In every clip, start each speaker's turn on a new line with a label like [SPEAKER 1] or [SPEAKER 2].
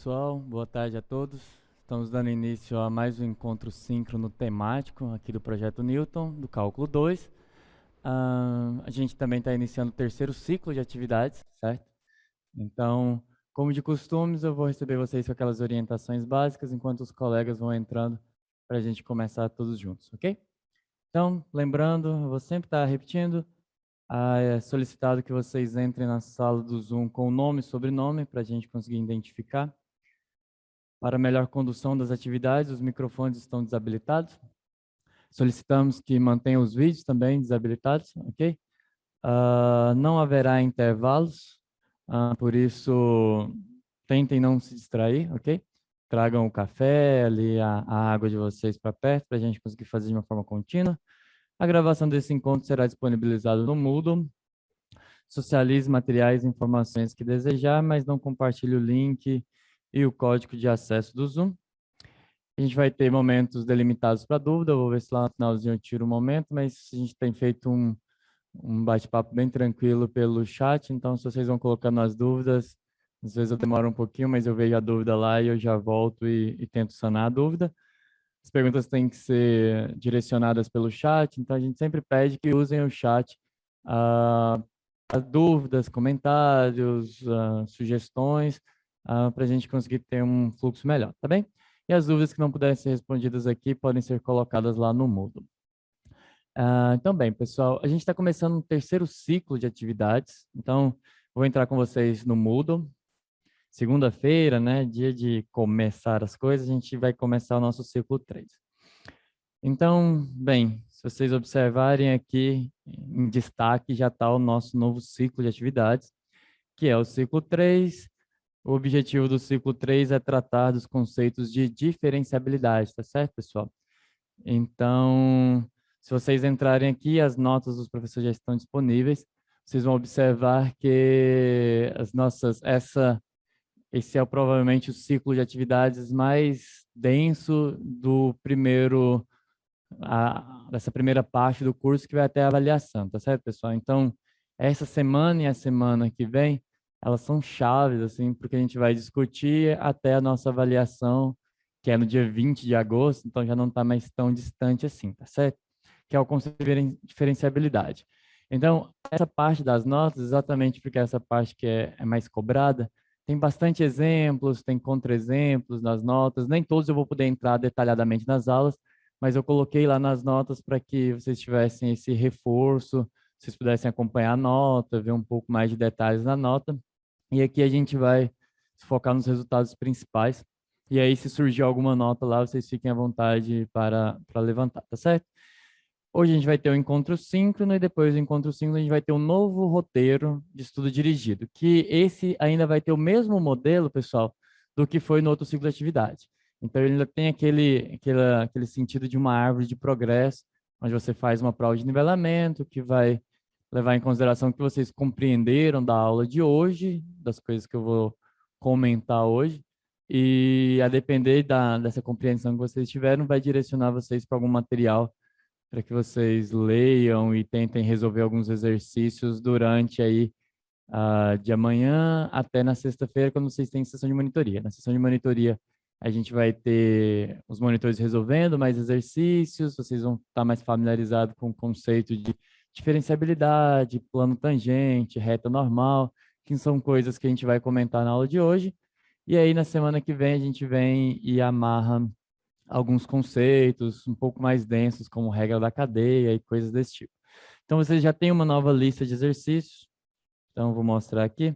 [SPEAKER 1] pessoal, boa tarde a todos. Estamos dando início a mais um encontro síncrono temático aqui do Projeto Newton, do Cálculo 2. A gente também está iniciando o terceiro ciclo de atividades, certo? Então, como de costumes, eu vou receber vocês com aquelas orientações básicas, enquanto os colegas vão entrando para a gente começar todos juntos, ok? Então, lembrando, eu vou sempre estar repetindo, é solicitado que vocês entrem na sala do Zoom com o nome e sobrenome, para a gente conseguir identificar. Para melhor condução das atividades, os microfones estão desabilitados. Solicitamos que mantenham os vídeos também desabilitados, ok? Não haverá intervalos, por isso tentem não se distrair, ok? Tragam o café, ali a água de vocês para perto, para a gente conseguir fazer de uma forma contínua. A gravação desse encontro será disponibilizada no Moodle. Socialize materiais e informações que desejar, mas não compartilhe o link e o código de acesso do Zoom. A gente vai ter momentos delimitados para dúvida, eu vou ver se lá no finalzinho eu tiro um momento, mas a gente tem feito um bate-papo bem tranquilo pelo chat, então se vocês vão colocando as dúvidas, às vezes eu demoro um pouquinho, mas eu vejo a dúvida lá e eu já volto e tento sanar a dúvida. As perguntas têm que ser direcionadas pelo chat, então a gente sempre pede que usem o chat, as dúvidas, comentários, sugestões, para a gente conseguir ter um fluxo melhor, tá bem? E as dúvidas que não puderem ser respondidas aqui podem ser colocadas lá no Moodle. Então, bem, pessoal, a gente está começando um terceiro ciclo de atividades, então vou entrar com vocês no Moodle. Segunda-feira, né, dia de começar as coisas, a gente vai começar o nosso ciclo 3. Então, bem, se vocês observarem aqui, em destaque já está o nosso novo ciclo de atividades, que é o ciclo 3. O objetivo do ciclo 3 é tratar dos conceitos de diferenciabilidade, tá certo, pessoal? Então, se vocês entrarem aqui, as notas dos professores já estão disponíveis. Vocês vão observar que esse é provavelmente o ciclo de atividades mais denso do primeiro dessa primeira parte do curso, que vai até a avaliação, tá certo, pessoal? Então, essa semana e a semana que vem, elas são chaves, assim, porque a gente vai discutir até a nossa avaliação, que é no dia 20 de agosto, então já não está mais tão distante assim, tá certo? Que é o conceito de diferenciabilidade. Então, essa parte das notas, exatamente porque essa parte que é mais cobrada, tem bastante exemplos, tem contra-exemplos nas notas, nem todos eu vou poder entrar detalhadamente nas aulas, mas eu coloquei lá nas notas para que vocês tivessem esse reforço, vocês pudessem acompanhar a nota, ver um pouco mais de detalhes na nota. E aqui a gente vai se focar nos resultados principais. E aí, se surgir alguma nota lá, vocês fiquem à vontade para levantar, tá certo? Hoje a gente vai ter o encontro síncrono e depois do encontro síncrono a gente vai ter um novo roteiro de estudo dirigido, que esse ainda vai ter o mesmo modelo, pessoal, do que foi no outro ciclo de atividade. Então, ele ainda tem aquele sentido de uma árvore de progresso, onde você faz uma prova de nivelamento, que vai levar em consideração o que vocês compreenderam da aula de hoje, das coisas que eu vou comentar hoje, e a depender dessa compreensão que vocês tiveram, vai direcionar vocês para algum material para que vocês leiam e tentem resolver alguns exercícios durante aí de amanhã até na sexta-feira, quando vocês têm sessão de monitoria. Na sessão de monitoria, a gente vai ter os monitores resolvendo mais exercícios, vocês vão estar mais familiarizados com o conceito de diferenciabilidade, plano tangente, reta normal, que são coisas que a gente vai comentar na aula de hoje. E aí, na semana que vem, a gente vem e amarra alguns conceitos um pouco mais densos, como regra da cadeia e coisas desse tipo. Então, vocês já têm uma nova lista de exercícios. Então, vou mostrar aqui.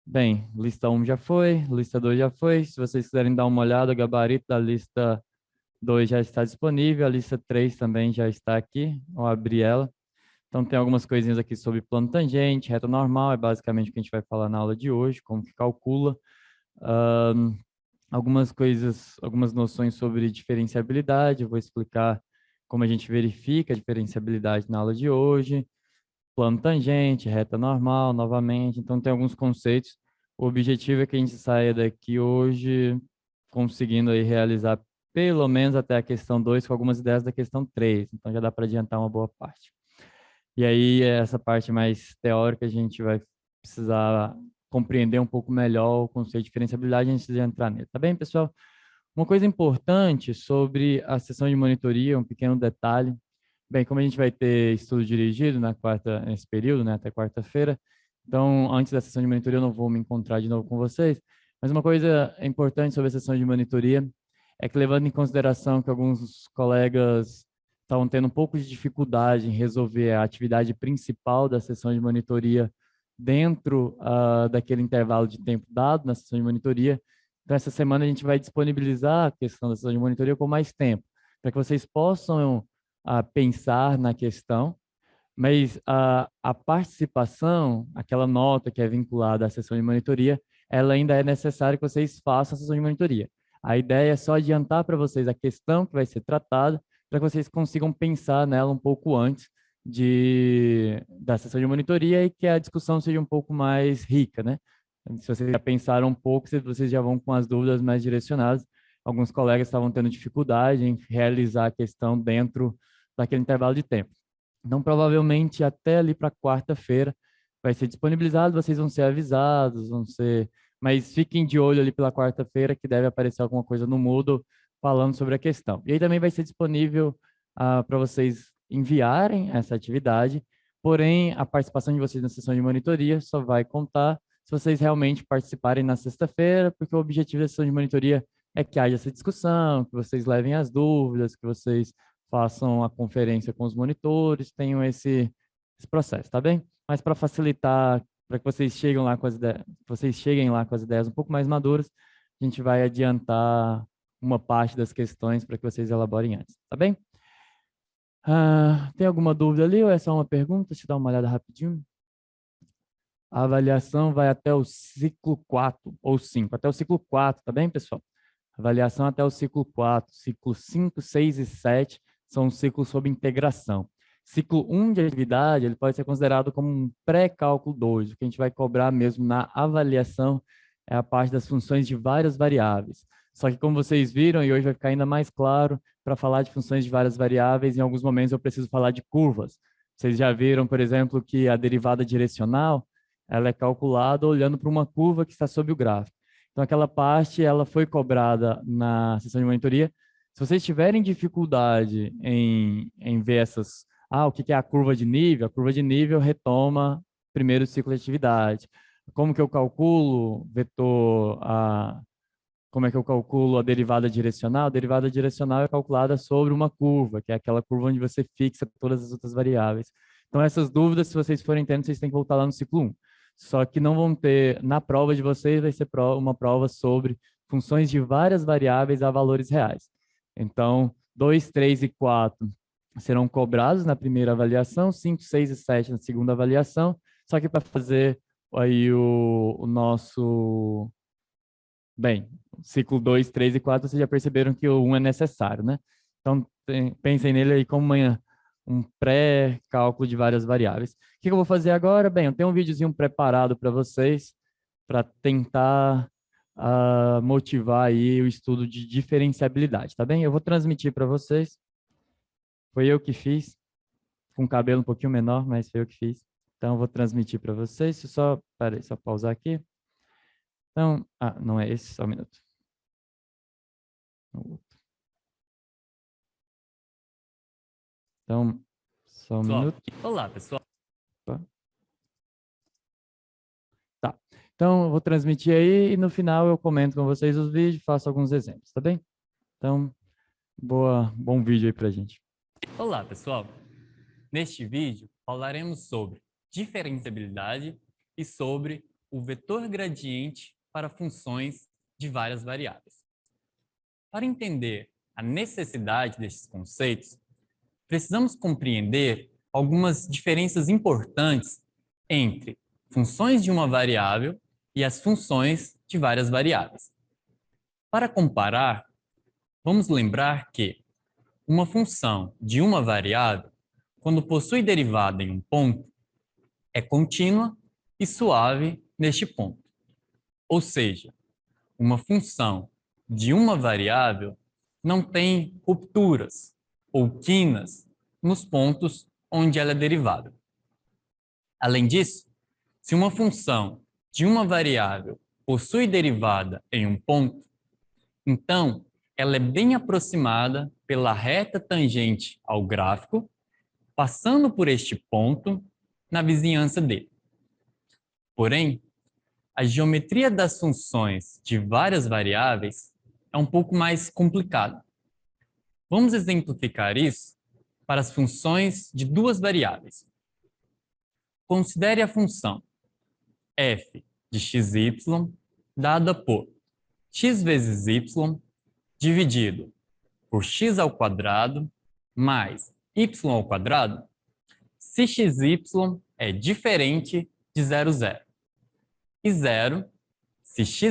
[SPEAKER 1] Bem, lista 1 já foi, lista 2 já foi. Se vocês quiserem dar uma olhada, o gabarito da lista 2 já está disponível, a lista 3 também já está aqui, vou abrir ela. Então, tem algumas coisinhas aqui sobre plano tangente, reta normal, é basicamente o que a gente vai falar na aula de hoje, como que calcula. Algumas coisas, algumas noções sobre diferenciabilidade, eu vou explicar como a gente verifica a diferenciabilidade na aula de hoje, plano tangente, reta normal, novamente, então tem alguns conceitos. O objetivo é que a gente saia daqui hoje conseguindo aí realizar pelo menos até a questão 2 com algumas ideias da questão 3, então já dá para adiantar uma boa parte. E aí, essa parte mais teórica, a gente vai precisar compreender um pouco melhor o conceito de diferenciabilidade antes de entrar nele. Tá bem, pessoal? Uma coisa importante sobre a sessão de monitoria, um pequeno detalhe. Bem, como a gente vai ter estudo dirigido nesse período, né, até quarta-feira, então, antes da sessão de monitoria, eu não vou me encontrar de novo com vocês, mas uma coisa importante sobre a sessão de monitoria é que, levando em consideração que alguns colegas estavam tendo um pouco de dificuldade em resolver a atividade principal da sessão de monitoria dentro daquele intervalo de tempo dado na sessão de monitoria, então, essa semana a gente vai disponibilizar a questão da sessão de monitoria com mais tempo, para que vocês possam pensar na questão, mas a participação, aquela nota que é vinculada à sessão de monitoria, ela ainda é necessário que vocês façam a sessão de monitoria. A ideia é só adiantar para vocês a questão que vai ser tratada, para que vocês consigam pensar nela um pouco antes da sessão de monitoria e que a discussão seja um pouco mais rica, né? Se vocês já pensaram um pouco, vocês já vão com as dúvidas mais direcionadas. Alguns colegas estavam tendo dificuldade em realizar a questão dentro daquele intervalo de tempo. Então, provavelmente, até ali para quarta-feira vai ser disponibilizado, vocês vão ser avisados, mas fiquem de olho ali pela quarta-feira que deve aparecer alguma coisa no Moodle falando sobre a questão. E aí também vai ser disponível para vocês enviarem essa atividade, porém, a participação de vocês na sessão de monitoria só vai contar se vocês realmente participarem na sexta-feira, porque o objetivo da sessão de monitoria é que haja essa discussão, que vocês levem as dúvidas, que vocês façam a conferência com os monitores, tenham esse processo, tá bem? Mas para facilitar, para que vocês cheguem lá com as ideias um pouco mais maduras, a gente vai adiantar uma parte das questões para que vocês elaborem antes, tá bem? Tem alguma dúvida ali ou é só uma pergunta? Deixa eu dar uma olhada rapidinho. A avaliação vai até o ciclo 4 ou 5, até o ciclo 4, tá bem, pessoal? Avaliação até o ciclo 4, ciclo 5, 6 e 7 são ciclos sob integração. Ciclo 1 de atividade, ele pode ser considerado como um pré-cálculo 2. O que a gente vai cobrar mesmo na avaliação é a parte das funções de várias variáveis. Só que como vocês viram, e hoje vai ficar ainda mais claro, para falar de funções de várias variáveis, em alguns momentos eu preciso falar de curvas. Vocês já viram, por exemplo, que a derivada direcional, ela é calculada olhando para uma curva que está sob o gráfico. Então, aquela parte, ela foi cobrada na sessão de monitoria. Se vocês tiverem dificuldade em ver o que é a curva de nível? A curva de nível retoma primeiro o ciclo de atividade. Como que eu calculo como é que eu calculo a derivada direcional? A derivada direcional é calculada sobre uma curva, que é aquela curva onde você fixa todas as outras variáveis. Então, essas dúvidas, se vocês forem tendo, vocês têm que voltar lá no ciclo 1. Só que não vão ter, na prova de vocês, vai ser uma prova sobre funções de várias variáveis a valores reais. Então, 2, 3 e 4 serão cobrados na primeira avaliação, 5, 6 e 7 na segunda avaliação, só que para fazer aí o nosso... Bem, ciclo 2, 3 e 4, vocês já perceberam que o 1 é necessário, né? Então, pensem nele aí como um pré-cálculo de várias variáveis. O que eu vou fazer agora? Bem, eu tenho um videozinho preparado para vocês, para tentar motivar aí o estudo de diferenciabilidade, tá bem? Eu vou transmitir para vocês. Foi eu que fiz, com o cabelo um pouquinho menor, mas foi eu que fiz. Então, eu vou transmitir para vocês. Peraí, só pausar aqui. Então, não é esse, só um minuto. Então, só um minuto.
[SPEAKER 2] Olá, pessoal.
[SPEAKER 1] Tá. Então, eu vou transmitir aí e no final eu comento com vocês os vídeos, faço alguns exemplos, tá bem? Então, bom vídeo aí pra gente.
[SPEAKER 2] Olá, pessoal. Neste vídeo, falaremos sobre diferenciabilidade e sobre o vetor gradiente para funções de várias variáveis. Para entender a necessidade destes conceitos, precisamos compreender algumas diferenças importantes entre funções de uma variável e as funções de várias variáveis. Para comparar, vamos lembrar que uma função de uma variável, quando possui derivada em um ponto, é contínua e suave neste ponto. Ou seja, uma função de uma variável não tem rupturas ou quinas nos pontos onde ela é derivada. Além disso, se uma função de uma variável possui derivada em um ponto, então ela é bem aproximada pela reta tangente ao gráfico, passando por este ponto na vizinhança dele. Porém, a geometria das funções de várias variáveis é um pouco mais complicada. Vamos exemplificar isso para as funções de duas variáveis. Considere a função f de xy dada por x vezes y dividido por x ao quadrado mais y ao quadrado, se xy é diferente de 0, 0. E 0 se xy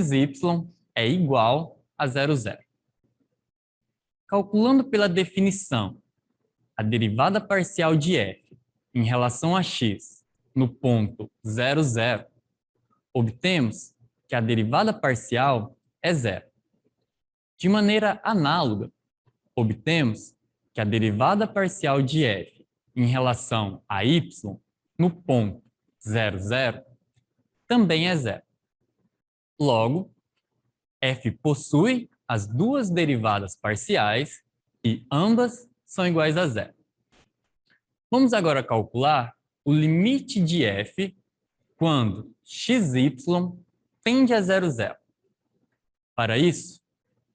[SPEAKER 2] é igual a 0, 0. Calculando pela definição a derivada parcial de f em relação a x no ponto 0, 0, obtemos que a derivada parcial é 0. De maneira análoga, obtemos que a derivada parcial de f em relação a y no ponto 0, 0 também é 0. Logo, f possui as duas derivadas parciais e ambas são iguais a 0. Vamos agora calcular o limite de f quando xy tende a 0, 0. Para isso,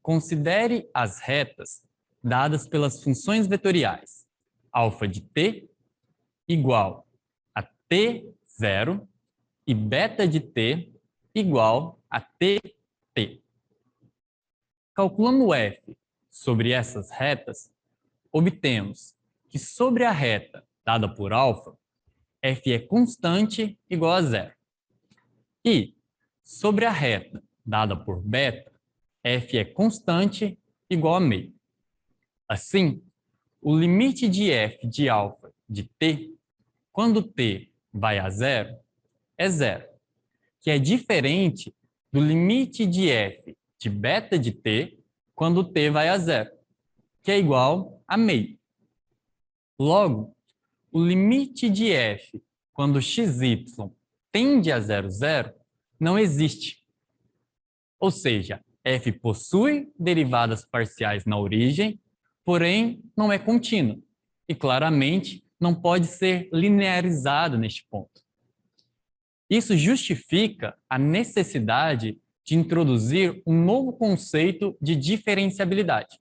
[SPEAKER 2] considere as retas dadas pelas funções vetoriais alfa de t igual a t0 e beta de t igual a tt. Calculando f sobre essas retas, obtemos que sobre a reta dada por alfa, f é constante igual a 0. E sobre a reta dada por beta, f é constante igual a meio. Assim, o limite de f de alfa de t, quando t vai a 0, é 0, que é diferente do limite de f de beta de t, quando t vai a 0, que é igual a meio. Logo, o limite de f quando xy tende a 0, 0 não existe. Ou seja, f possui derivadas parciais na origem, porém não é contínua e claramente não pode ser linearizada neste ponto. Isso justifica a necessidade de introduzir um novo conceito de diferenciabilidade,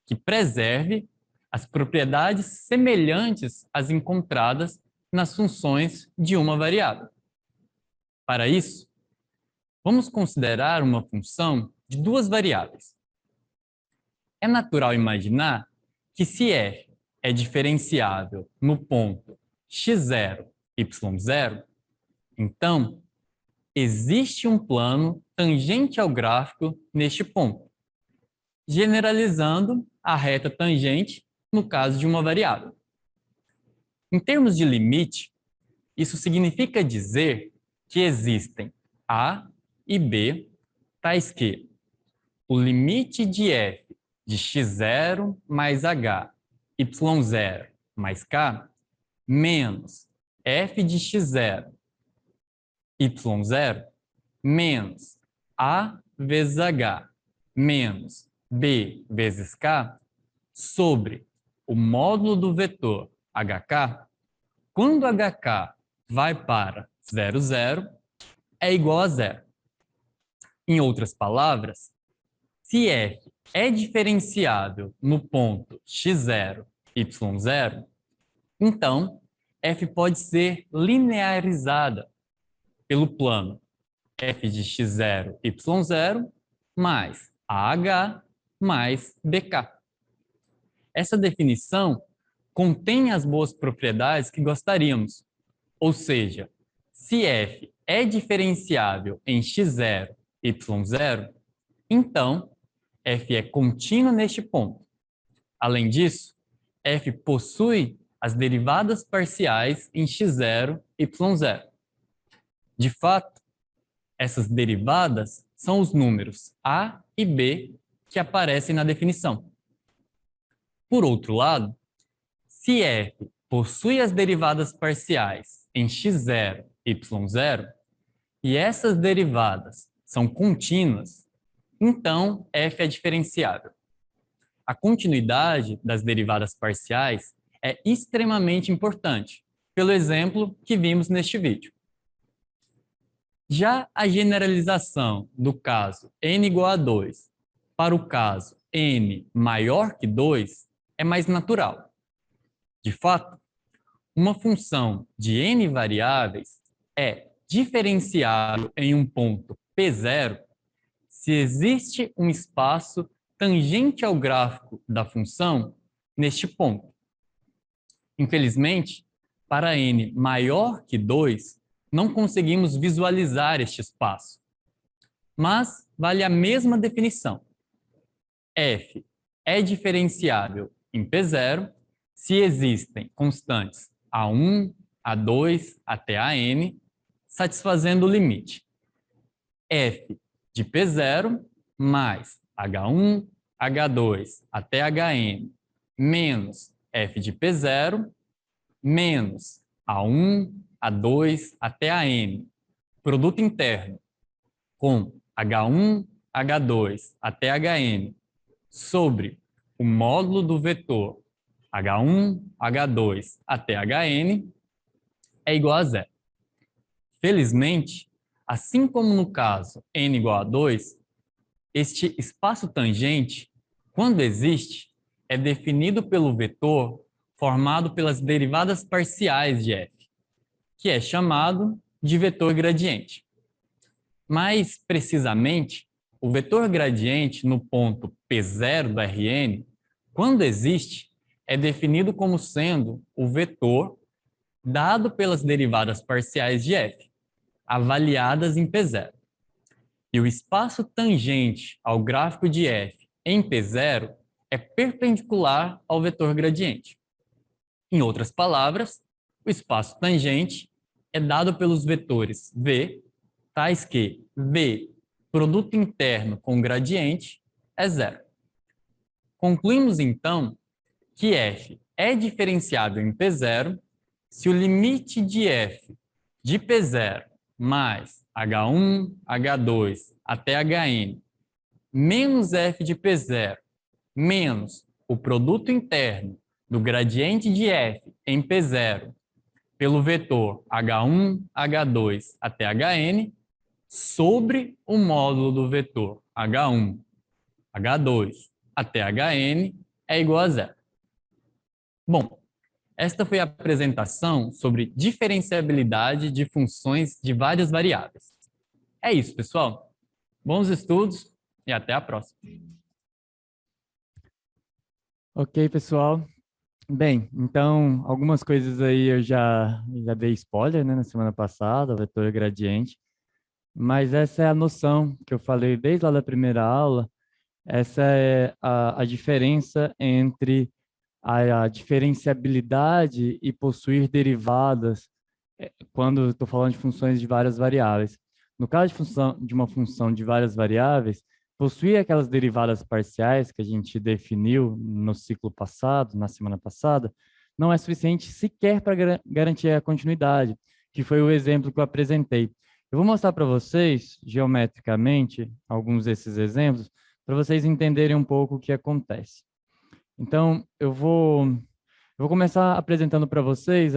[SPEAKER 2] que preserve as propriedades semelhantes às encontradas nas funções de uma variável. Para isso, vamos considerar uma função de duas variáveis. É natural imaginar que se f é diferenciável no ponto x0, y0, então existe um plano tangente ao gráfico neste ponto, generalizando a reta tangente no caso de uma variável. Em termos de limite, isso significa dizer que existem a e b, tais que o limite de f de x0 mais h, y0 mais k, menos f de x0, y0, menos a vezes h, menos b vezes k, sobre o módulo do vetor hk, quando hk vai para 0, 0, é igual a 0. Em outras palavras, se f é diferenciável no ponto x0, y0, então f pode ser linearizada pelo plano f de x0, y0 mais ah mais bk. Essa definição contém as boas propriedades que gostaríamos, ou seja, se f é diferenciável em x0, y0, então f é contínuo neste ponto. Além disso, f possui as derivadas parciais em x0, y0. De fato, essas derivadas são os números a e b que aparecem na definição. Por outro lado, se f possui as derivadas parciais em x0, y0, e essas derivadas são contínuas, então f é diferenciável. A continuidade das derivadas parciais é extremamente importante, pelo exemplo que vimos neste vídeo. Já a generalização do caso n igual a 2 para o caso n maior que 2 é mais natural. De fato, uma função de n variáveis é diferenciável em um ponto P0 se existe um espaço tangente ao gráfico da função neste ponto. Infelizmente, para n maior que 2, não conseguimos visualizar este espaço. Mas vale a mesma definição. F é diferenciável em P0 se existem constantes A1, A2 até AN, satisfazendo o limite. F de P0 mais H1, H2 até HN menos F de P0 menos A1, A2 até AN, produto interno, com H1, H2 até HN, sobre o módulo do vetor H1, H2 até HN, é igual a zero. Felizmente, assim como no caso n igual a 2, este espaço tangente, quando existe, é definido pelo vetor formado pelas derivadas parciais de f, que é chamado de vetor gradiente. Mais precisamente, o vetor gradiente no ponto P0 do Rn, quando existe, é definido como sendo o vetor dado pelas derivadas parciais de f, avaliadas em P0. E o espaço tangente ao gráfico de f em P0 é perpendicular ao vetor gradiente. Em outras palavras, o espaço tangente é dado pelos vetores v, tais que v, produto interno com gradiente, é zero. Concluímos, então, que f é diferenciável em P0 se o limite de f de P0 mais H1, H2 até HN menos f de P0 menos o produto interno do gradiente de f em P0 pelo vetor H1, H2 até HN sobre o módulo do vetor H1, H2 até HN é igual a zero. Bom, esta foi a apresentação sobre diferenciabilidade de funções de várias variáveis. É isso, pessoal. Bons estudos e até a próxima.
[SPEAKER 1] Ok, pessoal. Bem, então, algumas coisas aí eu já dei spoiler, né, na semana passada, o vetor gradiente, mas essa é a noção que eu falei desde lá da primeira aula, essa é a diferença entre a diferenciabilidade e possuir derivadas quando estou falando de funções de várias variáveis. No caso de uma função de várias variáveis, possuir aquelas derivadas parciais que a gente definiu no ciclo passado, na semana passada, não é suficiente sequer para garantir a continuidade, que foi o exemplo que eu apresentei. Eu vou mostrar para vocês, geometricamente, alguns desses exemplos, para vocês entenderem um pouco o que acontece. Então, eu vou começar apresentando para vocês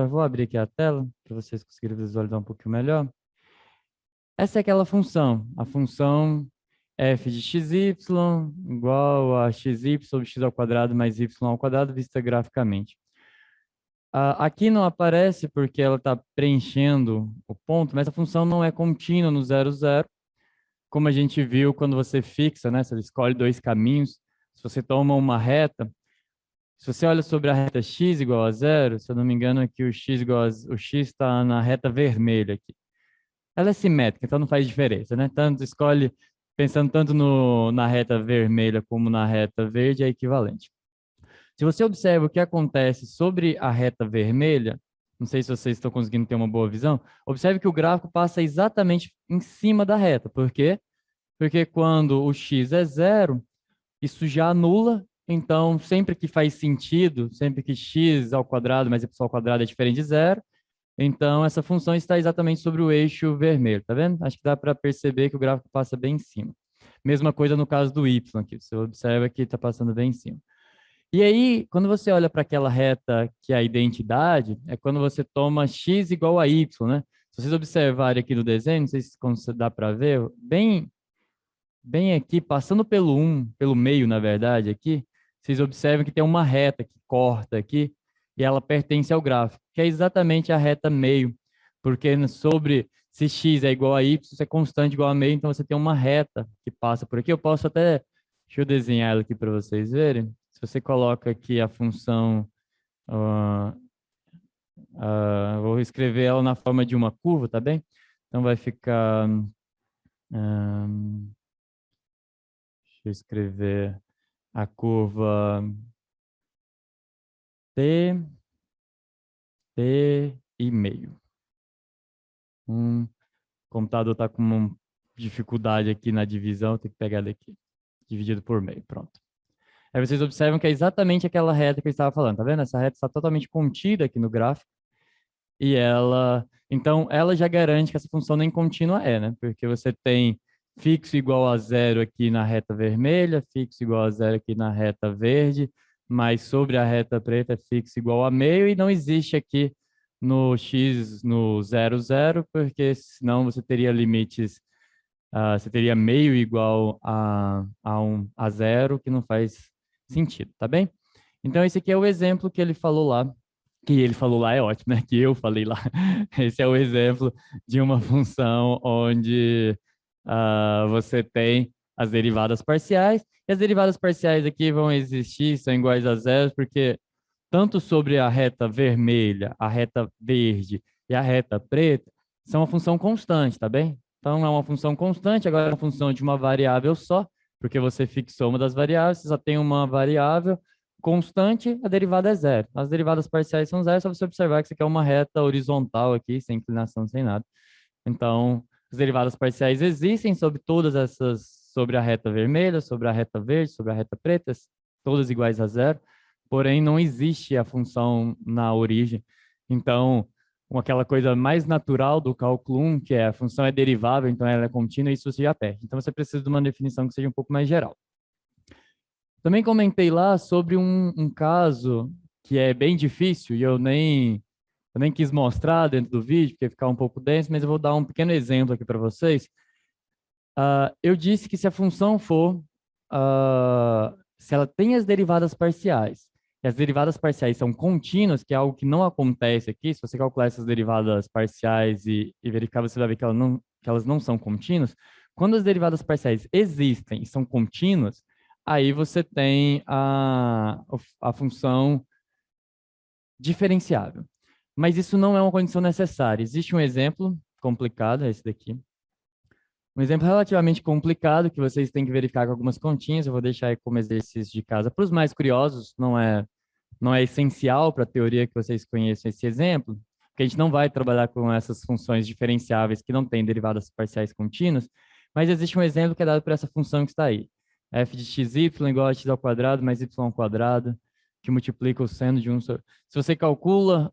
[SPEAKER 1] vou abrir aqui a tela, para vocês conseguirem visualizar um pouquinho melhor. Essa é aquela função, a função f de xy igual a xy sobre x ao quadrado mais y ao quadrado, vista graficamente. Aqui não aparece porque ela está preenchendo o ponto, mas a função não é contínua no 0, 0, como a gente viu quando você fixa, né? Você escolhe dois caminhos, se você toma uma reta, se você olha sobre a reta x igual a 0, se eu não me engano aqui o x está na reta vermelha aqui. Ela é simétrica, então não faz diferença, né? Tanto escolhe, pensando tanto na reta vermelha como na reta verde, é equivalente. Se você observa o que acontece sobre a reta vermelha, não sei se vocês estão conseguindo ter uma boa visão, observe que o gráfico passa exatamente em cima da reta. Por quê? Porque quando o x é 0, isso já anula. Então, sempre que faz sentido, sempre que x ao quadrado mais y ao quadrado é diferente de 0, Então, essa função está exatamente sobre o eixo vermelho, tá vendo? Acho que dá para perceber que o gráfico passa bem em cima. Mesma coisa no caso do y aqui, você observa que está passando bem em cima. E aí, quando você olha para aquela reta que é a identidade, é quando você toma x igual a y, né? Se vocês observarem aqui no desenho, não sei se dá para ver, bem aqui, passando pelo 1, pelo meio, na verdade, aqui, vocês observam que tem uma reta que corta aqui, e ela pertence ao gráfico, que é exatamente a reta meio, porque sobre se x é igual a y, isso é constante igual a meio, então você tem uma reta que passa por aqui. Eu posso até, deixa eu desenhar ela aqui para vocês verem. Se você coloca aqui a função, vou escrever ela na forma de uma curva, tá bem? Então vai ficar, deixa eu escrever a curva T e meio. O computador está com uma dificuldade aqui na divisão, tem que pegar daqui, dividido por meio, pronto. Aí vocês observam que é exatamente aquela reta que eu estava falando, tá vendo? Essa reta está totalmente contida aqui no gráfico, e então, ela já garante que essa função nem contínua é, né? Porque você tem fixo igual a zero aqui na reta vermelha, fixo igual a zero aqui na reta verde, mas sobre a reta preta é fixo igual a meio, e não existe aqui no x no 0, 0, porque senão você teria limites, você teria meio igual a zero, que não faz sentido, tá bem? Então, esse aqui é o exemplo que ele falou lá, é ótimo, né? Que eu falei lá. Esse é o exemplo de uma função onde você tem as derivadas parciais, e as derivadas parciais aqui vão existir, são iguais a zero, porque tanto sobre a reta vermelha, a reta verde e a reta preta, são uma função constante, tá bem? Então, é uma função constante, agora é uma função de uma variável só, porque você fixou uma das variáveis, você só tem uma variável constante, a derivada é zero. As derivadas parciais são zero, é só você observar que isso aqui é uma reta horizontal aqui, sem inclinação, sem nada. Então, as derivadas parciais existem sobre todas essas, sobre a reta vermelha, sobre a reta verde, sobre a reta preta, todas iguais a zero, porém não existe a função na origem. Então, aquela coisa mais natural do cálculo 1, que é a função é derivável, então ela é contínua, isso você já perde. Então, você precisa de uma definição que seja um pouco mais geral. Também comentei lá sobre um caso que é bem difícil, e eu nem quis mostrar dentro do vídeo, porque ia ficar um pouco denso, mas eu vou dar um pequeno exemplo aqui para vocês. Eu disse que se a função for, se ela tem as derivadas parciais, e as derivadas parciais são contínuas, que é algo que não acontece aqui, se você calcular essas derivadas parciais e verificar, você vai ver que elas não são contínuas. Quando as derivadas parciais existem e são contínuas, aí você tem a função diferenciável. Mas isso não é uma condição necessária. Existe um exemplo complicado, é esse daqui. Um exemplo relativamente complicado que vocês têm que verificar com algumas continhas. Eu vou deixar aí como exercício de casa. Para os mais curiosos, não é essencial para a teoria que vocês conheçam esse exemplo, porque a gente não vai trabalhar com essas funções diferenciáveis que não têm derivadas parciais contínuas, mas existe um exemplo que é dado por essa função que está aí. F de xy igual a x ao quadrado mais y ao quadrado, que multiplica o seno de 1 sobre... Se você calcula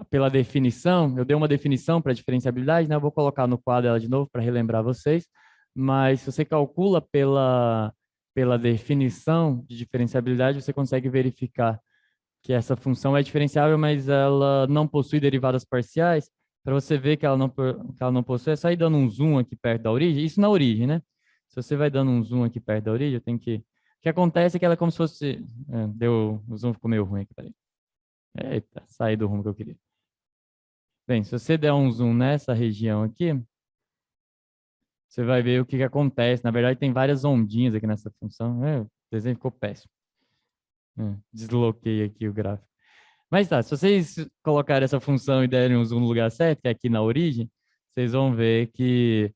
[SPEAKER 1] pela definição, eu dei uma definição para diferenciabilidade, né? Eu vou colocar no quadro ela de novo para relembrar vocês, mas se você calcula pela definição de diferenciabilidade, você consegue verificar que essa função é diferenciável, mas ela não possui derivadas parciais. Para você ver que ela não possui, é só ir dando um zoom aqui perto da origem. Isso na origem, né? Se você vai dando um zoom aqui perto da origem, eu tenho que... O que acontece é que ela é como se fosse... O zoom ficou meio ruim aqui, peraí. Eita, saí do rumo que eu queria. Bem, se você der um zoom nessa região aqui, você vai ver o que acontece. Na verdade, tem várias ondinhas aqui nessa função. O desenho ficou péssimo. Desloquei aqui o gráfico. Mas tá, se vocês colocarem essa função e derem um zoom no lugar certo, que é aqui na origem, vocês vão ver que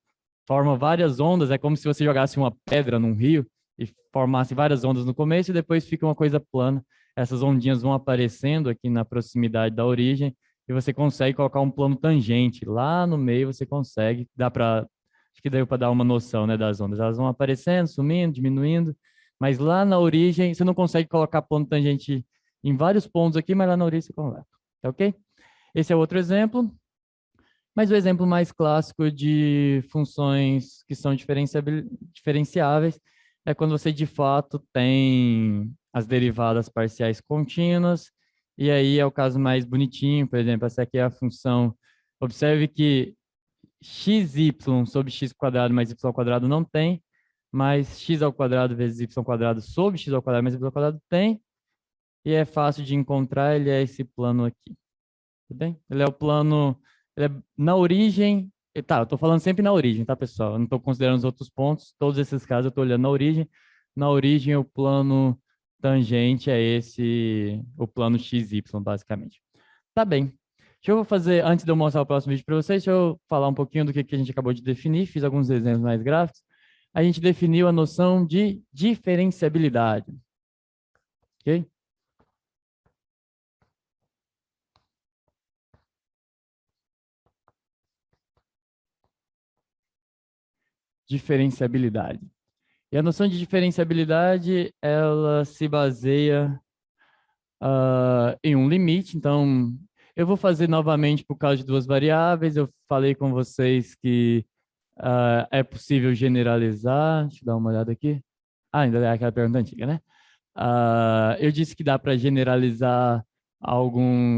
[SPEAKER 1] forma várias ondas. É como se você jogasse uma pedra num rio e formasse várias ondas no começo e depois fica uma coisa plana. Essas ondinhas vão aparecendo aqui na proximidade da origem e você consegue colocar um plano tangente. Lá no meio você consegue, acho que deu para dar uma noção, né, das ondas. Elas vão aparecendo, sumindo, diminuindo, mas lá na origem você não consegue colocar plano tangente em vários pontos aqui, mas lá na origem você coloca, tá ok? Esse é outro exemplo, mas o exemplo mais clássico de funções que são diferenciáveis é quando você de fato tem as derivadas parciais contínuas, e aí é o caso mais bonitinho, por exemplo, essa aqui é a função. Observe que xy sobre x quadrado mais y ao quadrado não tem, mas x ao quadrado vezes y quadrado sobre x ao quadrado mais y ao quadrado tem, e é fácil de encontrar, ele é esse plano aqui. Tudo bem? Ele é o plano, ele é na origem, tá, eu estou falando sempre na origem, tá, pessoal? Eu não estou considerando os outros pontos, todos esses casos eu estou olhando na origem. Na origem, o plano tangente é esse, o plano XY, basicamente. Tá bem. Deixa eu fazer, antes de eu mostrar o próximo vídeo para vocês, deixa eu falar um pouquinho do que a gente acabou de definir, fiz alguns exemplos mais gráficos. A gente definiu a noção de diferenciabilidade, ok? Diferenciabilidade. E a noção de diferenciabilidade, ela se baseia em um limite. Então, eu vou fazer novamente por causa de duas variáveis. Eu falei com vocês que é possível generalizar. Deixa eu dar uma olhada aqui. Ah, ainda é aquela pergunta antiga, né? Eu disse que dá para generalizar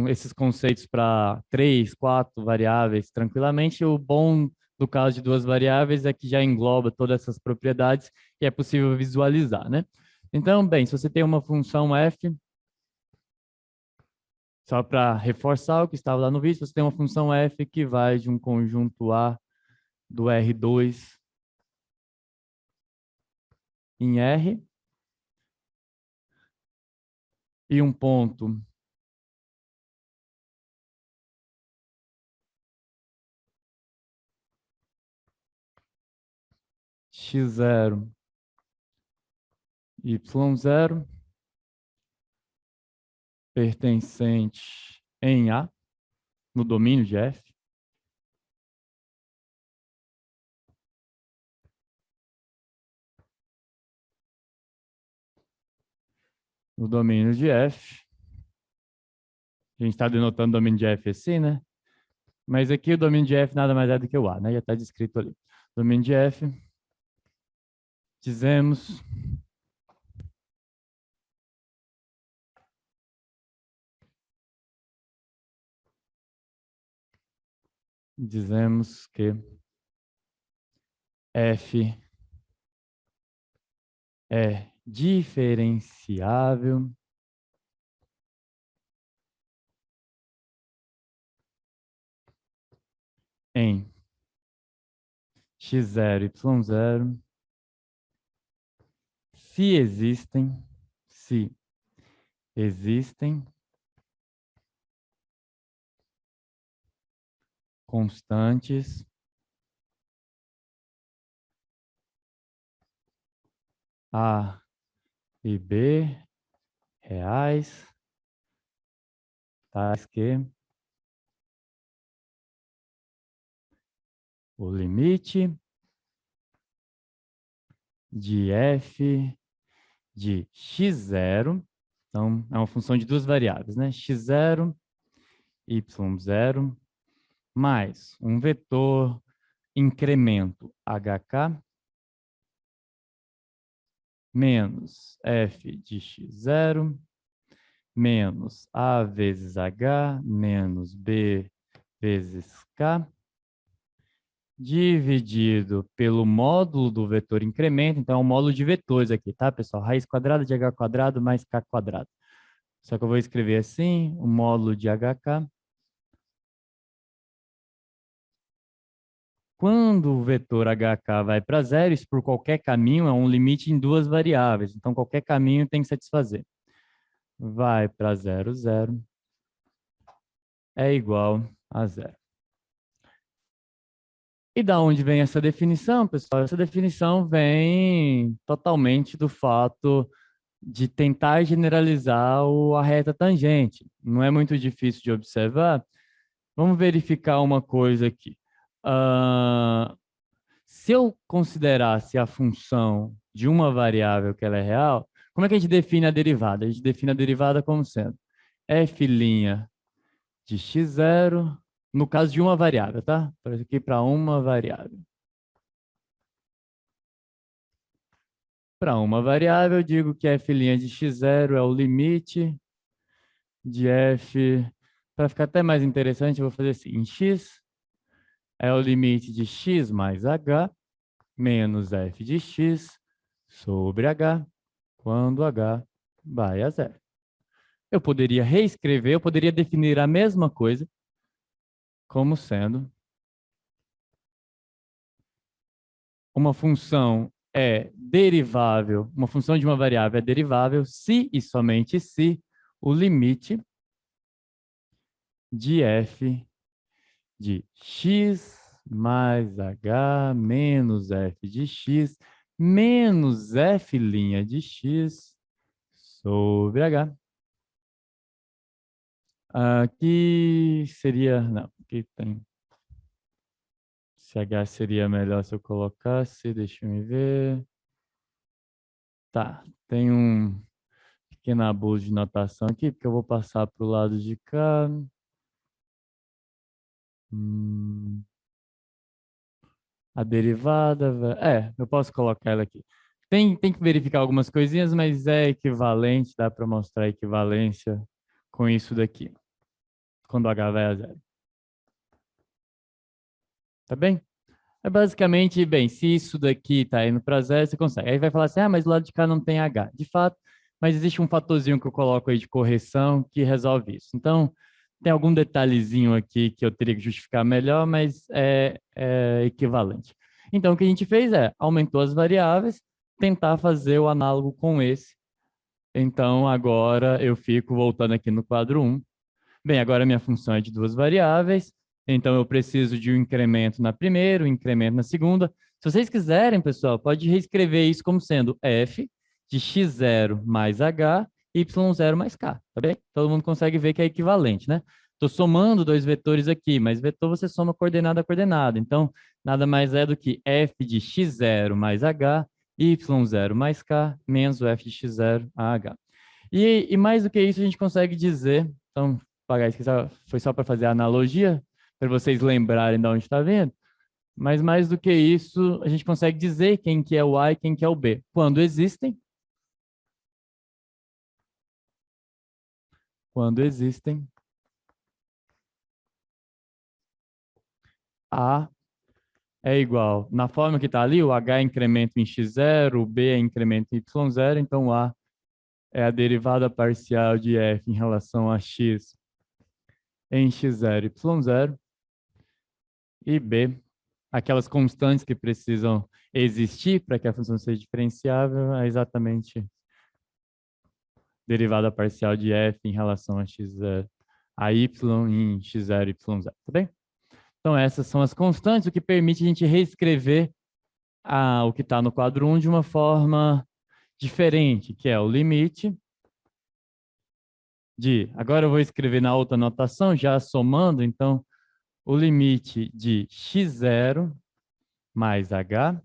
[SPEAKER 1] esses conceitos para três, quatro variáveis tranquilamente. O bom do caso de duas variáveis é que já engloba todas essas propriedades e é possível visualizar, né? Então, bem, se você tem uma função f, só para reforçar o que estava lá no vídeo, você tem uma função f que vai de um conjunto A do R2 em R e um ponto x0, y0 pertencente em A, no domínio de F. No domínio de F. A gente está denotando o domínio de F assim, né? Mas aqui o domínio de F nada mais é do que o A, né? Já está descrito ali. Domínio de F, dizemos que F é diferenciável em x0, y0 se existem constantes A e B reais, tais que o limite de f de x0, então é uma função de duas variáveis, né? x0, y0, mais um vetor incremento hk menos f de x0 menos a vezes h menos b vezes k dividido pelo módulo do vetor incremento. Então, é um módulo de vetores aqui, tá, pessoal? Raiz quadrada de h quadrado mais k quadrado. Só que eu vou escrever assim, o módulo de hk. Quando o vetor hk vai para zero, isso por qualquer caminho é um limite em duas variáveis. Então, qualquer caminho tem que satisfazer. Vai para 0, 0 é igual a zero. E da onde vem essa definição, pessoal? Essa definição vem totalmente do fato de tentar generalizar a reta tangente. Não é muito difícil de observar. Vamos verificar uma coisa aqui. Se eu considerasse a função de uma variável que ela é real, como é que a gente define a derivada? A gente define a derivada como sendo f' de x0, no caso de uma variável, tá? Por aqui para uma variável. Para uma variável, eu digo que f' de x0 é o limite de f. Para ficar até mais interessante, eu vou fazer assim, em x é o limite de x mais h menos f de x sobre h, quando h vai a zero. Eu poderia reescrever, eu poderia definir a mesma coisa como sendo uma função derivável, uma função de uma variável é derivável se e somente se o limite de f de x mais h menos f de x menos f' de x sobre h. Aqui seria... Não, aqui tem... Se h seria melhor se eu colocasse, deixa eu ver. Tá, tem um pequeno abuso de notação aqui, porque eu vou passar para o lado de cá. A derivada... eu posso colocar ela aqui. Tem que verificar algumas coisinhas, mas é equivalente, dá para mostrar a equivalência com isso daqui, quando h vai a zero. Tá bem? É basicamente, bem, se isso daqui está indo para zero, você consegue. Aí vai falar assim, mas do lado de cá não tem h. De fato, mas existe um fatorzinho que eu coloco aí de correção que resolve isso. Então, tem algum detalhezinho aqui que eu teria que justificar melhor, mas é equivalente. Então, o que a gente fez aumentou as variáveis, tentar fazer o análogo com esse. Então, agora eu fico voltando aqui no quadro 1. Bem, agora minha função é de duas variáveis, então eu preciso de um incremento na primeira, um incremento na segunda. Se vocês quiserem, pessoal, pode reescrever isso como sendo f de x0 mais h, y0 mais k, tá bem? Todo mundo consegue ver que é equivalente, né? Estou somando dois vetores aqui, mas vetor você soma coordenada a coordenada. Então, nada mais é do que f de x0 mais h, y0 mais k, menos o f de x0 a h. E mais do que isso, a gente consegue dizer... Então, pagar isso foi só para fazer a analogia, para vocês lembrarem de onde está vindo. Mas mais do que isso, a gente consegue dizer quem que é o A e quem que é o B. Quando existem A é igual, na forma que está ali, o H é incremento em x0, o B é incremento em y0, então o A é a derivada parcial de f em relação a x em x0, y0, e B, aquelas constantes que precisam existir para que a função seja diferenciável, é exatamente derivada parcial de f em relação a x0, a y em x0 e y0, tá bem? Então essas são as constantes, o que permite a gente reescrever o que está no quadro 1 de uma forma diferente, que é o limite de... Agora eu vou escrever na outra notação, já somando, então, o limite de x0 mais h,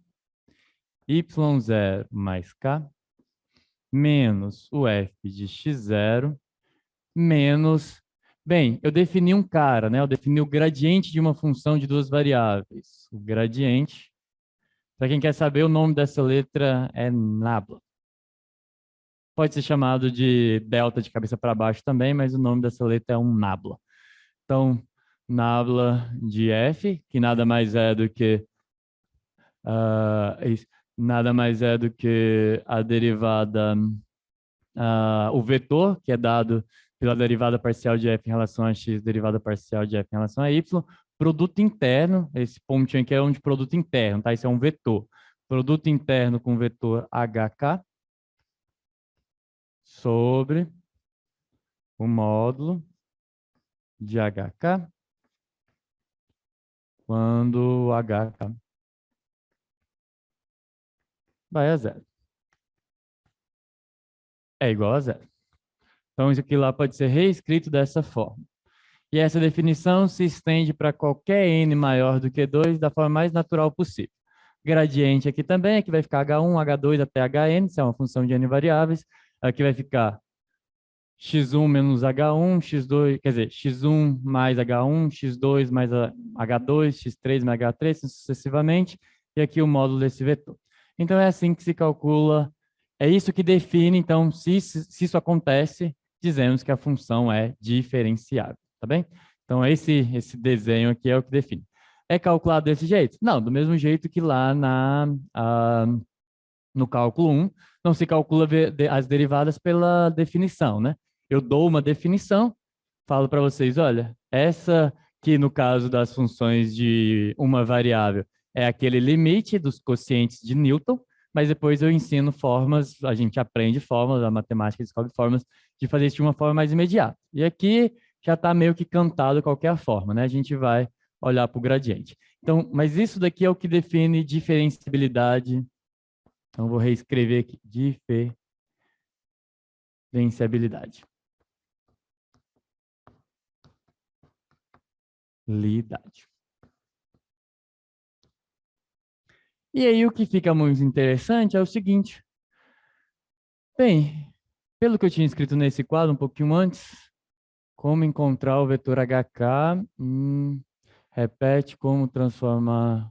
[SPEAKER 1] y0 mais k, menos o f de x0, menos... Bem, eu defini um cara, né? Eu defini o gradiente de uma função de duas variáveis. O gradiente, para quem quer saber, o nome dessa letra é nabla. Pode ser chamado de delta de cabeça para baixo também, mas o nome dessa letra é um nabla. Então, nabla de f, que nada mais é do que a derivada, o vetor, que é dado pela derivada parcial de f em relação a x, derivada parcial de f em relação a y, produto interno, esse pontinho aqui é um de produto interno, tá? Isso é um vetor. Produto interno com vetor hk sobre o módulo de hk quando hk vai a zero. É igual a zero. Então, isso aqui lá pode ser reescrito dessa forma. E essa definição se estende para qualquer n maior do que 2 da forma mais natural possível. Gradiente aqui também, aqui vai ficar h1, h2 até hn, isso é uma função de n variáveis. Aqui vai ficar x1 menos h1, x2, quer dizer, x1 mais h1, x2 mais h2, x3 mais h3, assim sucessivamente, e aqui o módulo desse vetor. Então, é assim que se calcula, é isso que define, então, se isso acontece, dizemos que a função é diferenciável, tá bem? Então, esse desenho aqui é o que define. É calculado desse jeito? Não, do mesmo jeito que lá no cálculo 1, não se calcula as derivadas pela definição, né? Eu dou uma definição, falo para vocês, olha, essa que no caso das funções de uma variável é aquele limite dos quocientes de Newton, mas depois eu ensino formas, a gente aprende formas, a matemática descobre formas de fazer isso de uma forma mais imediata. E aqui já está meio que cantado qualquer forma, né? A gente vai olhar para o gradiente. Então, mas isso daqui é o que define diferenciabilidade. Então, vou reescrever aqui, diferenciabilidade. E aí, o que fica muito interessante é o seguinte. Bem, pelo que eu tinha escrito nesse quadro um pouquinho antes, como encontrar o vetor HK, repete como transformar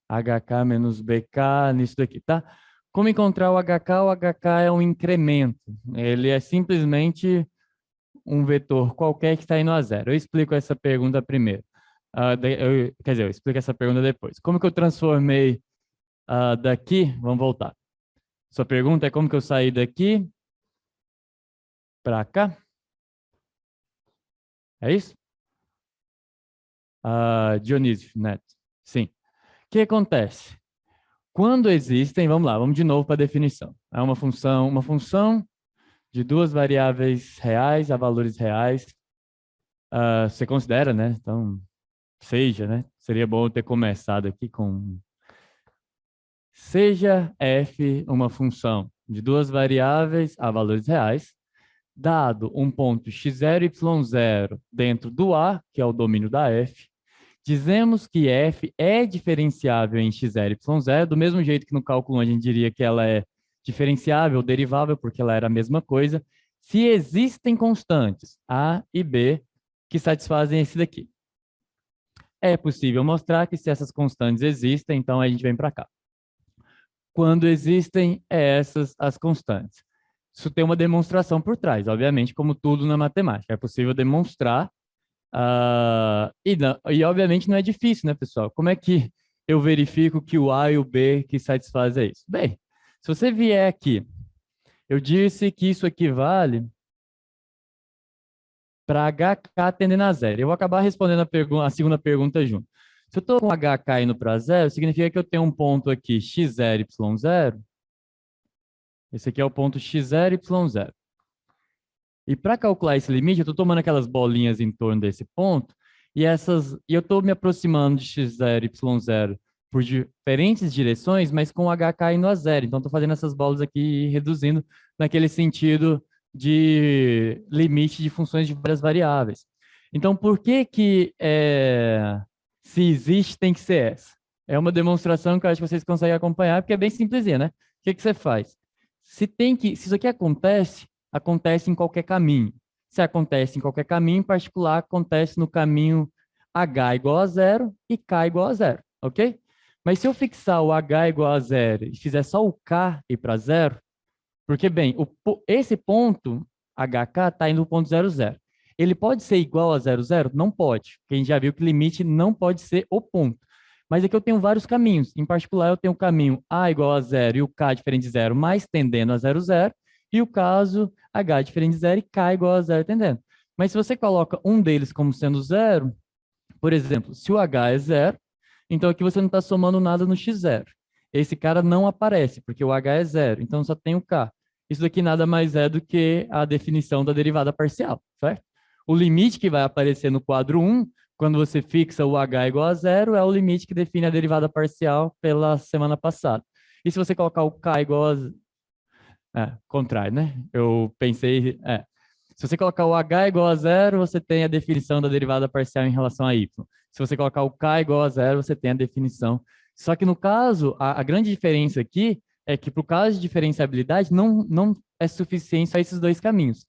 [SPEAKER 1] HK menos BK nisso daqui, tá? Como encontrar o HK é um incremento. Ele é simplesmente um vetor qualquer que está indo a zero. Eu explico essa pergunta primeiro. Quer dizer, eu explico essa pergunta depois. Como que eu transformei daqui? Vamos voltar. Sua pergunta é como que eu saí daqui para cá? É isso? Dionísio Neto. Sim. O que acontece? Quando existem, vamos lá, vamos de novo para a definição. É uma função de duas variáveis reais a valores reais. Você considera, né? Então, seja, né? Seria bom ter começado aqui com seja f uma função de duas variáveis a valores reais, dado um ponto x0, y0 dentro do A, que é o domínio da f, dizemos que f é diferenciável em x0, y0, do mesmo jeito que no cálculo 1 a gente diria que ela é diferenciável, derivável, porque ela era a mesma coisa, se existem constantes A e B que satisfazem esse daqui. É possível mostrar que se essas constantes existem, então a gente vem para cá. Quando existem essas as constantes. Isso tem uma demonstração por trás, obviamente, como tudo na matemática. É possível demonstrar, e obviamente não é difícil, né, pessoal? Como é que eu verifico que o A e o B que satisfazem é isso? Bem, se você vier aqui, eu disse que isso equivale para HK tendendo a zero. Eu vou acabar respondendo a segunda pergunta junto. Se eu estou com HK indo para zero, significa que eu tenho um ponto aqui x0, y0. Esse aqui é o ponto x0, y0. E para calcular esse limite, eu estou tomando aquelas bolinhas em torno desse ponto, e eu estou me aproximando de x0, y0 por diferentes direções, mas com HK indo a zero. Então, estou fazendo essas bolas aqui e reduzindo naquele sentido de limite de funções de várias variáveis. Então, por que que se existe, tem que ser essa? É uma demonstração que eu acho que vocês conseguem acompanhar, porque é bem simplesinha, né? O que que você faz? Se isso aqui acontece em qualquer caminho. Se acontece em qualquer caminho, em particular, acontece no caminho h igual a zero e k igual a zero, ok? Mas se eu fixar o h igual a zero e fizer só o k ir para zero, porque, bem, esse ponto, HK, está indo no ponto 0, 0. Ele pode ser igual a 0, 0? Não pode, porque a gente já viu que o limite não pode ser o ponto. Mas aqui eu tenho vários caminhos. Em particular, eu tenho o caminho A igual a 0 e o K diferente de 0, mais tendendo a 0, 0. E o caso H diferente de 0 e K igual a 0 tendendo. Mas se você coloca um deles como sendo 0, por exemplo, se o H é 0, então aqui você não está somando nada no x0. Esse cara não aparece, porque o H é 0, então só tem o K. Isso daqui nada mais é do que a definição da derivada parcial, certo? O limite que vai aparecer no quadro 1, quando você fixa o H igual a 0, é o limite que define a derivada parcial pela semana passada. E se você colocar o K igual a... contrário, né? Eu pensei... Se você colocar o H igual a 0, você tem a definição da derivada parcial em relação a y. Se você colocar o K igual a 0, você tem a definição. Só que no caso, a grande diferença aqui é que para o caso de diferenciabilidade não é suficiente só esses dois caminhos.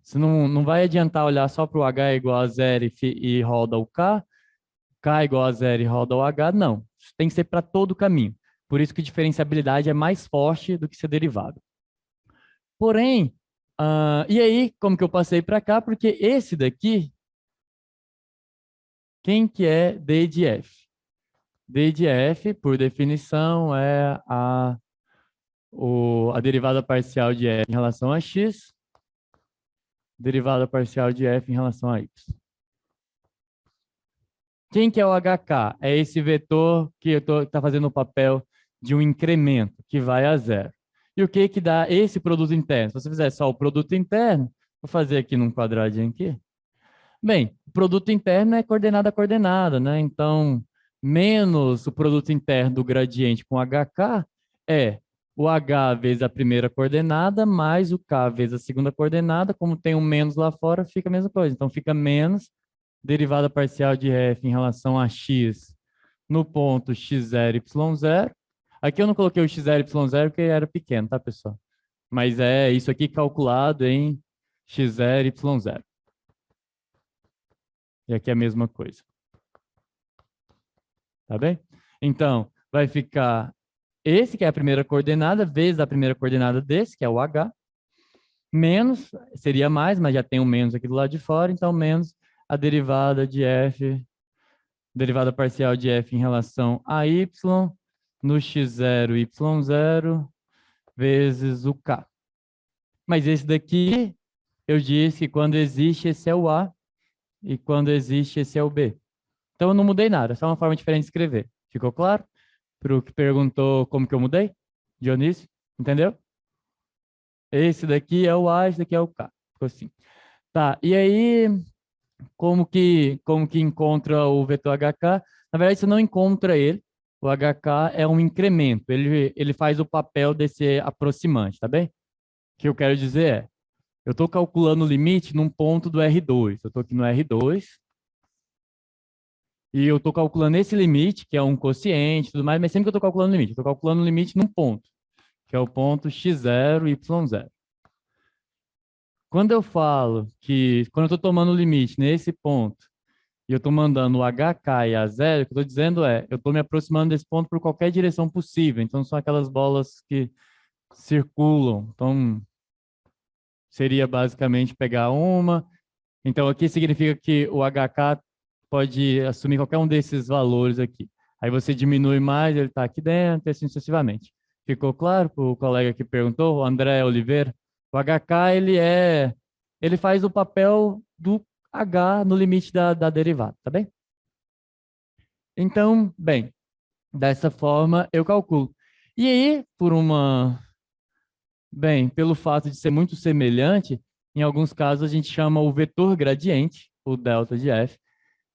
[SPEAKER 1] Você não vai adiantar olhar só para o H é igual a zero e roda o K é igual a zero e roda o H, não. Isso tem que ser para todo o caminho. Por isso que diferenciabilidade é mais forte do que ser derivado. Porém, e aí, como que eu passei para cá? Porque esse daqui, quem que é D de F? D de F, por definição, é a derivada parcial de F em relação a X, derivada parcial de F em relação a Y. Quem que é o HK? É esse vetor que está fazendo o papel de um incremento, que vai a zero. E o que que dá esse produto interno? Se você fizer só o produto interno, vou fazer aqui num quadradinho aqui. Bem, o produto interno é coordenada a coordenada, né? Então, menos o produto interno do gradiente com HK é o H vezes a primeira coordenada, mais o K vezes a segunda coordenada. Como tem um menos lá fora, fica a mesma coisa. Então, fica menos derivada parcial de f em relação a x no ponto x0, y0. Aqui eu não coloquei o x0, y0 porque era pequeno, tá, pessoal? Mas é isso aqui calculado em x0, y0. E aqui é a mesma coisa. Tá bem? Então, vai ficar esse, que é a primeira coordenada, vezes a primeira coordenada desse, que é o h, menos, seria mais, mas já tem um menos aqui do lado de fora, então menos a derivada de f, derivada parcial de f em relação a y, no x0, y0, vezes o k. Mas esse daqui, eu disse que quando existe, esse é o a, e quando existe, esse é o b. Então, eu não mudei nada, só uma forma diferente de escrever. Ficou claro? Para o que perguntou como que eu mudei? Dionísio, entendeu? Esse daqui é o A, esse daqui é o K. Ficou assim. Tá, e aí, como que encontra o vetor HK? Na verdade, você não encontra ele. O HK é um incremento. Ele faz o papel desse aproximante, tá bem? O que eu quero dizer é, eu estou calculando o limite num ponto do R2. Eu estou aqui no R2. E eu estou calculando esse limite, que é um quociente e tudo mais, mas sempre que eu estou calculando o limite, eu estou calculando o limite num ponto, que é o ponto x0, y0. Quando eu falo que, quando eu estou tomando o limite nesse ponto, e eu estou mandando o HK e a zero, o que eu estou dizendo é, eu estou me aproximando desse ponto por qualquer direção possível. Então, são aquelas bolas que circulam. Então, seria basicamente pegar uma. Então, aqui significa que o HK pode assumir qualquer um desses valores aqui. Aí você diminui mais, ele está aqui dentro, e assim sucessivamente. Ficou claro para o colega que perguntou, o André Oliveira? O HK, ele faz o papel do H no limite da derivada, tá bem? Então, bem, dessa forma eu calculo. E aí, pelo fato de ser muito semelhante, em alguns casos a gente chama o vetor gradiente, o delta de f,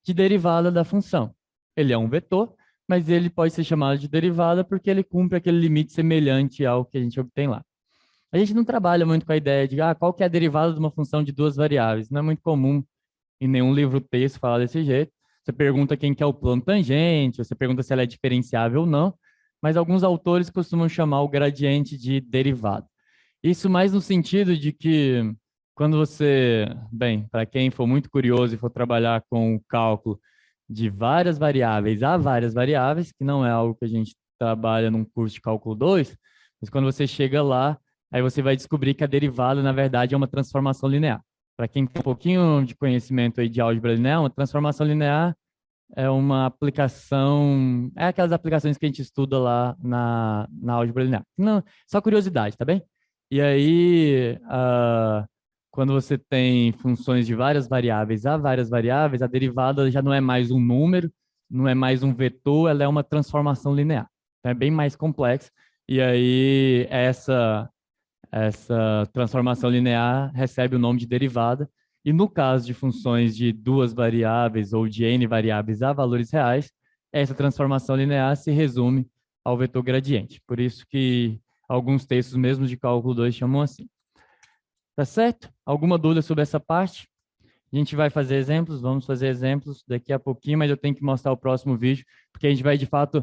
[SPEAKER 1] de derivada da função. Ele é um vetor, mas ele pode ser chamado de derivada porque ele cumpre aquele limite semelhante ao que a gente obtém lá. A gente não trabalha muito com a ideia de qual que é a derivada de uma função de duas variáveis. Não é muito comum em nenhum livro-texto falar desse jeito. Você pergunta quem que é o plano tangente, você pergunta se ela é diferenciável ou não, mas alguns autores costumam chamar o gradiente de derivada. Isso mais no sentido de que quando você, para quem for muito curioso e for trabalhar com o cálculo de várias variáveis a várias variáveis, que não é algo que a gente trabalha num curso de cálculo 2, mas quando você chega lá, aí você vai descobrir que a derivada, na verdade, é uma transformação linear. Para quem tem um pouquinho de conhecimento aí de álgebra linear, uma transformação linear é uma aplicação, é aquelas aplicações que a gente estuda lá na álgebra linear. Não, só curiosidade, tá bem? E aí, quando você tem funções de várias variáveis a várias variáveis, a derivada já não é mais um número, não é mais um vetor, ela é uma transformação linear. Então, é bem mais complexo. E aí, essa transformação linear recebe o nome de derivada. E no caso de funções de duas variáveis ou de n variáveis a valores reais, essa transformação linear se resume ao vetor gradiente. Por isso que alguns textos mesmo de cálculo 2 chamam assim. Tá certo? Alguma dúvida sobre essa parte? A gente vai fazer exemplos, vamos fazer exemplos daqui a pouquinho, mas eu tenho que mostrar o próximo vídeo, porque a gente vai de fato,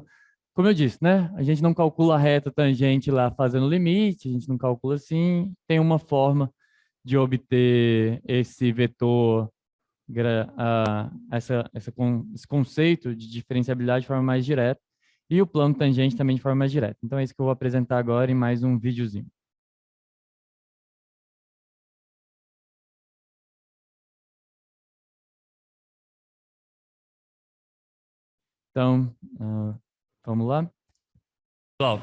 [SPEAKER 1] como eu disse, né? A gente não calcula a reta tangente lá fazendo limite, a gente não calcula assim, tem uma forma de obter esse vetor, esse conceito de diferenciabilidade de forma mais direta, e o plano tangente também de forma mais direta. Então é isso que eu vou apresentar agora em mais um videozinho. Então, vamos lá?
[SPEAKER 2] Pessoal,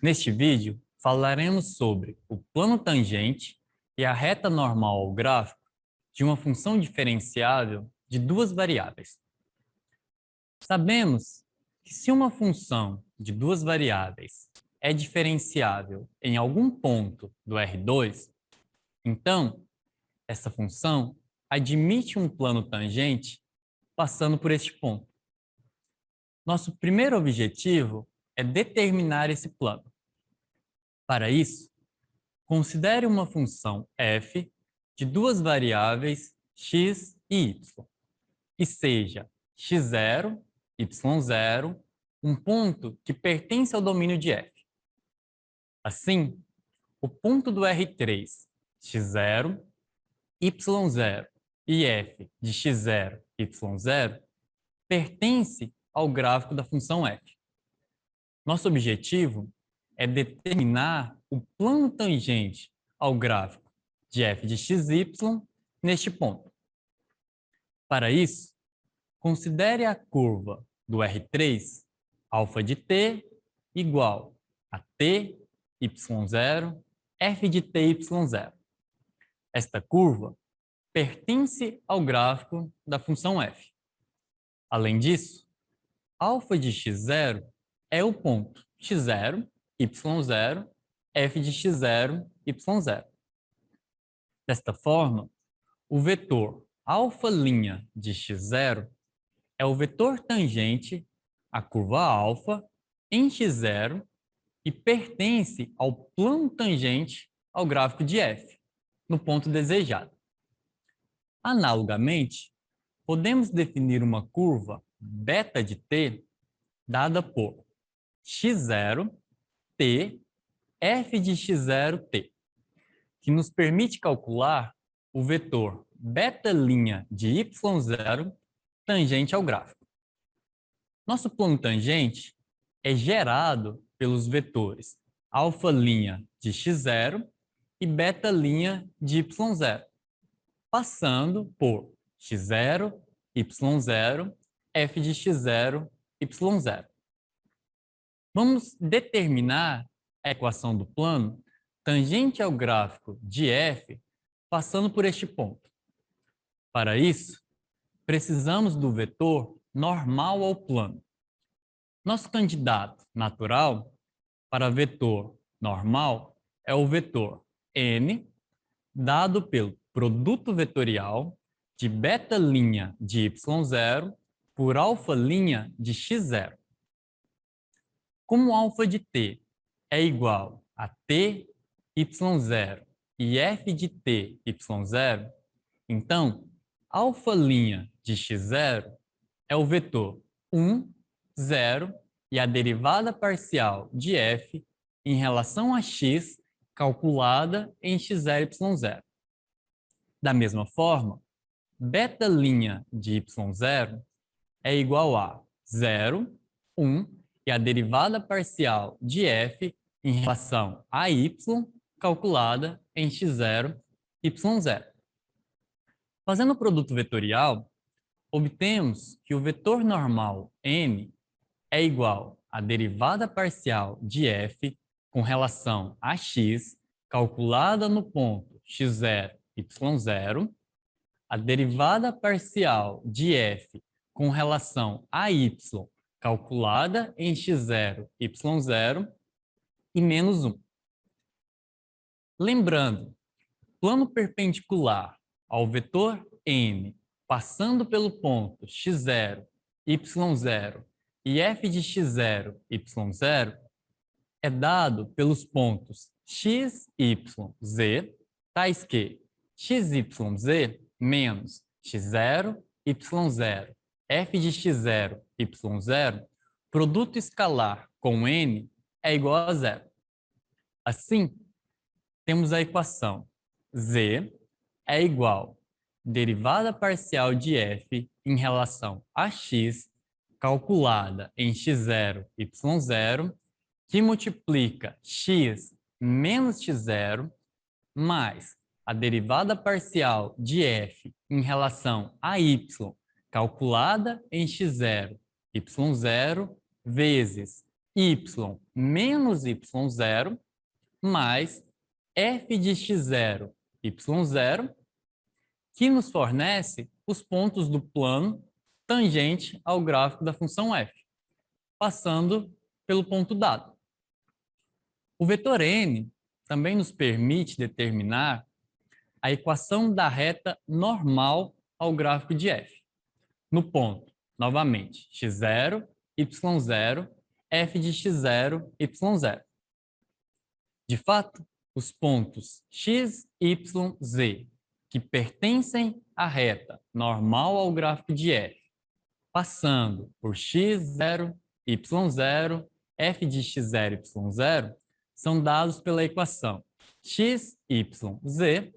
[SPEAKER 2] neste vídeo falaremos sobre o plano tangente e a reta normal ao gráfico de uma função diferenciável de duas variáveis. Sabemos que se uma função de duas variáveis é diferenciável em algum ponto do R2, então essa função admite um plano tangente passando por este ponto. Nosso primeiro objetivo é determinar esse plano. Para isso, considere uma função f de duas variáveis x e y, e seja x0, y0, um ponto que pertence ao domínio de f. Assim, o ponto do R3, x0, y0 e f de x0, y0 pertence ao gráfico da função f. Nosso objetivo é determinar o plano tangente ao gráfico de f de xy neste ponto. Para isso, considere a curva do R3, alfa de t, igual a t, y0, f de t, y0. Esta curva pertence ao gráfico da função f. Além disso, alfa de x0 é o ponto x0, y0, f de x0, y0. Desta forma, o vetor alfa' de x0 é o vetor tangente à curva alfa em x0 e pertence ao plano tangente ao gráfico de f, no ponto desejado. Analogamente, podemos definir uma curva beta de t dada por x0, t, f de x0, t, que nos permite calcular o vetor beta' de y0 tangente ao gráfico. Nosso plano tangente é gerado pelos vetores alfa' de x0 e beta' de y0, passando por x0, y0, f de x0, y0. Vamos determinar a equação do plano tangente ao gráfico de f passando por este ponto. Para isso, precisamos do vetor normal ao plano. Nosso candidato natural para vetor normal é o vetor n, dado pelo produto vetorial de beta' de y0 por alfa' de x0. Como alfa de t é igual a t, y0 e f de t, y0, então alfa' de x0 é o vetor 1, 0 e a derivada parcial de f em relação a x calculada em x0, y0. Da mesma forma, beta' de y0 é igual a 0, 1 e a derivada parcial de f em relação a y calculada em x0, y0. Fazendo o produto vetorial, obtemos que o vetor normal n é igual à derivada parcial de f com relação a x calculada no ponto x0, y0, a derivada parcial de f com relação a y calculada em x0, y0 e menos 1. Lembrando, plano perpendicular ao vetor n passando pelo ponto x0, y0 e f de x0, y0 é dado pelos pontos x, y, z, tais que xyz menos x0, y0, f de x0, y0, produto escalar com n é igual a zero. Assim, temos a equação z é igual derivada parcial de f em relação a x, calculada em x0, y0, que multiplica x menos x0, mais a derivada parcial de f em relação a y, calculada em x0, y0, vezes y menos y0, mais f de x0, y0, que nos fornece os pontos do plano tangente ao gráfico da função f, passando pelo ponto dado. O vetor n também nos permite determinar a equação da reta normal ao gráfico de f, no ponto, novamente, x0, y0, f de x0, y0. De fato, os pontos x, y, z, que pertencem à reta normal ao gráfico de f, passando por x0, y0, f de x0, y0, são dados pela equação x, y, z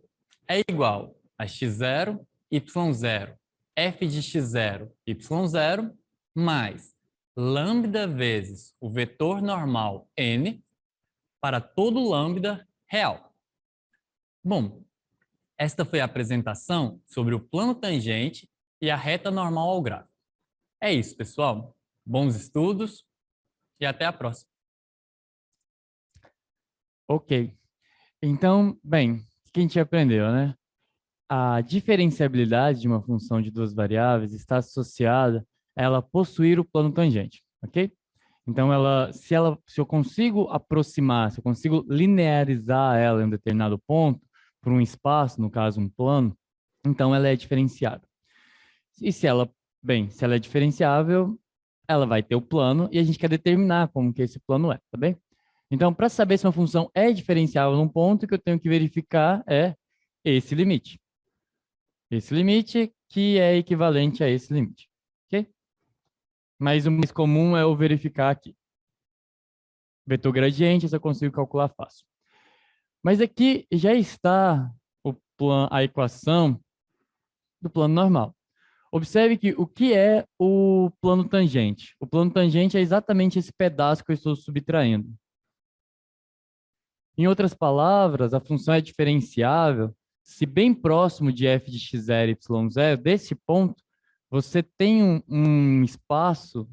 [SPEAKER 2] é igual a x0, y0, f de x0, y0, mais lambda vezes o vetor normal n para todo lambda real. Bom, esta foi a apresentação sobre o plano tangente e a reta normal ao gráfico. É isso, pessoal. Bons estudos e até a próxima.
[SPEAKER 1] Ok. Então, bem, o que a gente aprendeu, né? A diferenciabilidade de uma função de duas variáveis está associada a ela possuir o plano tangente, ok? Então, se eu consigo aproximar, se eu consigo linearizar ela em um determinado ponto, por um espaço, no caso um plano, então ela é diferenciável. E se ela é diferenciável, ela vai ter o plano e a gente quer determinar como que esse plano é, tá bem? Então, para saber se uma função é diferenciável num ponto, o que eu tenho que verificar é esse limite. Esse limite que é equivalente a esse limite, ok? Mas o mais comum é eu verificar aqui. Vetor gradiente, isso eu consigo calcular fácil. Mas aqui já está a equação do plano normal. Observe que o que é o plano tangente? O plano tangente é exatamente esse pedaço que eu estou subtraindo. Em outras palavras, a função é diferenciável se bem próximo de f de x0 e y0, desse ponto, você tem um espaço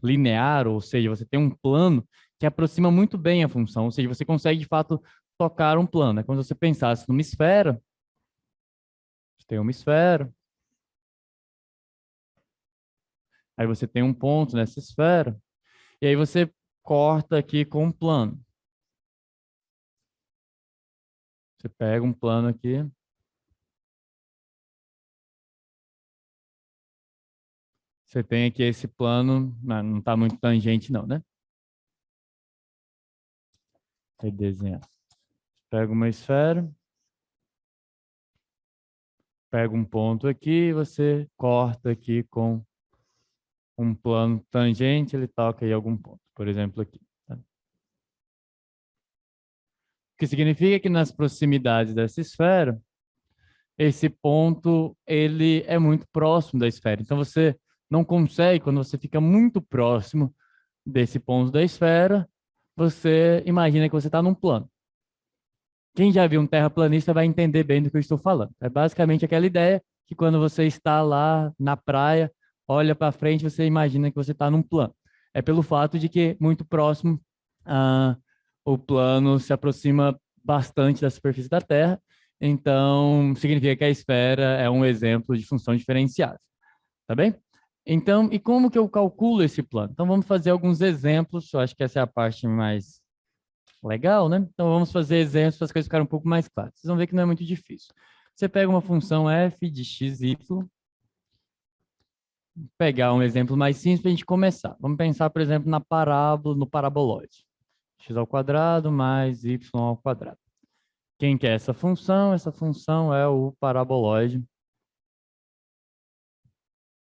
[SPEAKER 1] linear, ou seja, você tem um plano que aproxima muito bem a função, ou seja, você consegue, de fato, tocar um plano. É como se você pensasse numa esfera, você tem uma esfera, aí você tem um ponto nessa esfera, e aí você corta aqui com um plano. Você pega um plano aqui. Você tem aqui esse plano, não está muito tangente não, né? Aí desenhar. Pega uma esfera. Pega um ponto aqui, você corta aqui com um plano tangente, ele toca aí algum ponto, por exemplo aqui. Tá? O que significa que nas proximidades dessa esfera, esse ponto ele é muito próximo da esfera. Então você não consegue, quando você fica muito próximo desse ponto da esfera, você imagina que você está num plano. Quem já viu um terraplanista vai entender bem do que eu estou falando. É basicamente aquela ideia que quando você está lá na praia, olha para frente, você imagina que você está num plano. É pelo fato de que muito próximo o plano se aproxima bastante da superfície da Terra, então significa que a esfera é um exemplo de função diferenciada. Tá bem? Então, e como que eu calculo esse plano? Então vamos fazer alguns exemplos, eu acho que essa é a parte mais legal, né? Então vamos fazer exemplos para as coisas ficarem um pouco mais claras. Vocês vão ver que não é muito difícil. Você pega uma função f de x, y. Vou pegar um exemplo mais simples para a gente começar. Vamos pensar, por exemplo, na parábola, no paraboloide. X ao quadrado mais y ao quadrado. Quem quer essa função? Essa função é o paraboloide.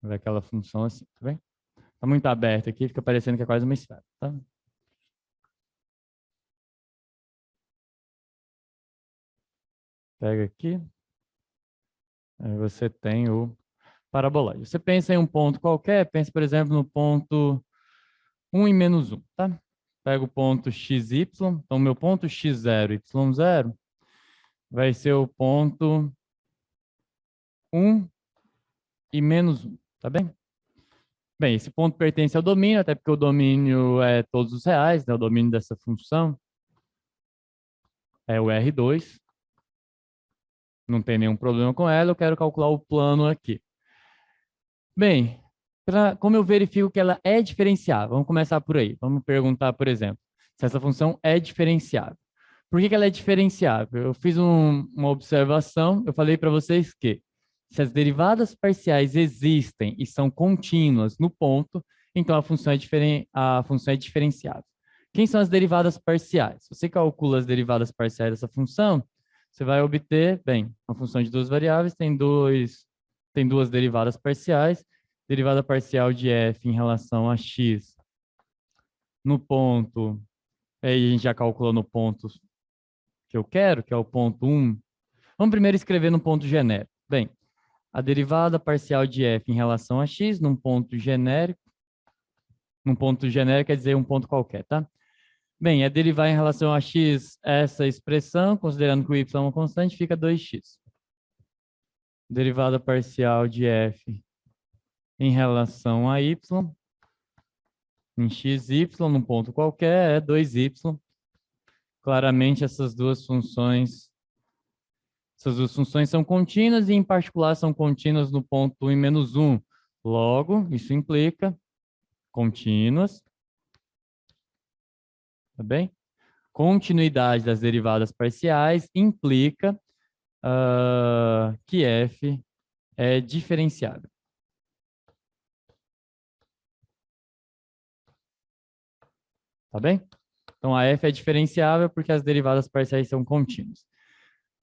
[SPEAKER 1] É aquela função assim, tá bem? Está muito aberto aqui, fica parecendo que é quase uma esfera, tá? Pega aqui. Aí você tem o paraboloide. Você pensa em um ponto qualquer, pensa, por exemplo, no ponto 1 e menos 1, tá? Pega o ponto xy, então meu ponto x0, y0 vai ser o ponto 1 e menos 1, tá bem? Bem, esse ponto pertence ao domínio, até porque o domínio é todos os reais, né? O domínio dessa função é o R2. Não tem nenhum problema com ela, eu quero calcular o plano aqui. Bem, como eu verifico que ela é diferenciável? Vamos começar por aí. Vamos perguntar, por exemplo, se essa função é diferenciável. Por que ela é diferenciável? Eu fiz uma observação, eu falei para vocês que se as derivadas parciais existem e são contínuas no ponto, então a função é diferenciável. Quem são as derivadas parciais? Se você calcula as derivadas parciais dessa função, você vai obter, bem, uma função de duas variáveis tem duas derivadas parciais, derivada parcial de f em relação a x no ponto, aí a gente já calculou no ponto que eu quero, que é o ponto 1. Vamos primeiro escrever no ponto genérico. Bem, a derivada parcial de f em relação a x num ponto genérico quer dizer um ponto qualquer, tá? Bem, é derivar em relação a x essa expressão, considerando que o y é uma constante, fica 2x. Derivada parcial de f em relação a y, em xy, num ponto qualquer, é 2y. Claramente, essas duas funções são contínuas e, em particular, são contínuas no ponto 1 e menos 1. Logo, isso implica contínuas. Tá bem? Continuidade das derivadas parciais implica que f é diferenciável. Tá bem? Então, a f é diferenciável porque as derivadas parciais são contínuas.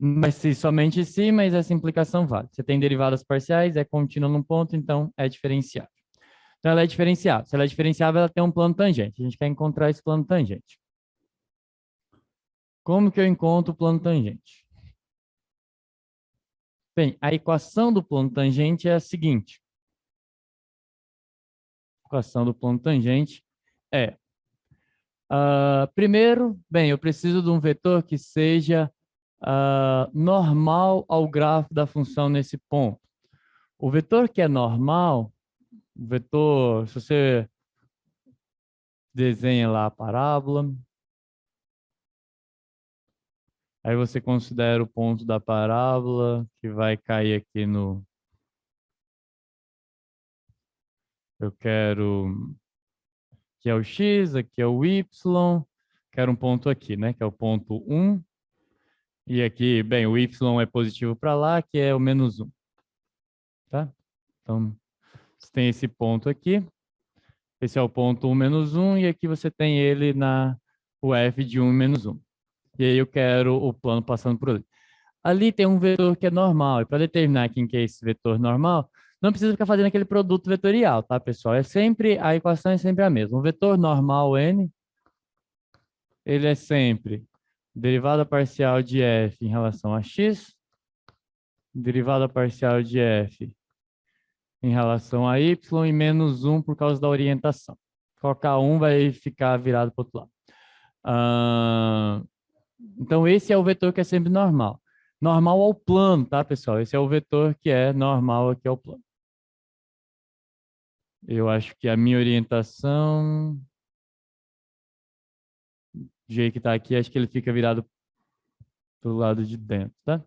[SPEAKER 1] Mas se somente se, mas essa implicação vale. Você tem derivadas parciais, é contínua num ponto, então é diferenciável. Então, ela é diferenciável. Se ela é diferenciável, ela tem um plano tangente. A gente quer encontrar esse plano tangente. Como que eu encontro o plano tangente? Bem, a equação do plano tangente é a seguinte. A equação do plano tangente é... primeiro, bem, eu preciso de um vetor que seja normal ao grafo da função nesse ponto. O vetor que é normal, o vetor, se você desenha lá a parábola, aí você considera o ponto da parábola que vai cair aqui no... Eu quero... Aqui é o x, aqui é o y, quero um ponto aqui, né? Que é o ponto 1. E aqui, bem, o y é positivo para lá, que é o menos 1. Tá? Então, você tem esse ponto aqui. Esse é o ponto 1 menos 1, e aqui você tem ele o f de 1 menos 1. E aí eu quero o plano passando por ali. Ali tem um vetor que é normal, e para determinar quem que é esse vetor normal, não precisa ficar fazendo aquele produto vetorial, tá, pessoal? A equação é sempre a mesma. O vetor normal n, ele é sempre derivada parcial de f em relação a x, derivada parcial de f em relação a y e menos 1 por causa da orientação. Colocar 1 vai ficar virado para o outro lado. Então, esse é o vetor que é sempre normal. Normal ao plano, tá, pessoal? Esse é o vetor que é normal aqui ao plano. Eu acho que a minha orientação, do jeito que está aqui, acho que ele fica virado para o lado de dentro, tá?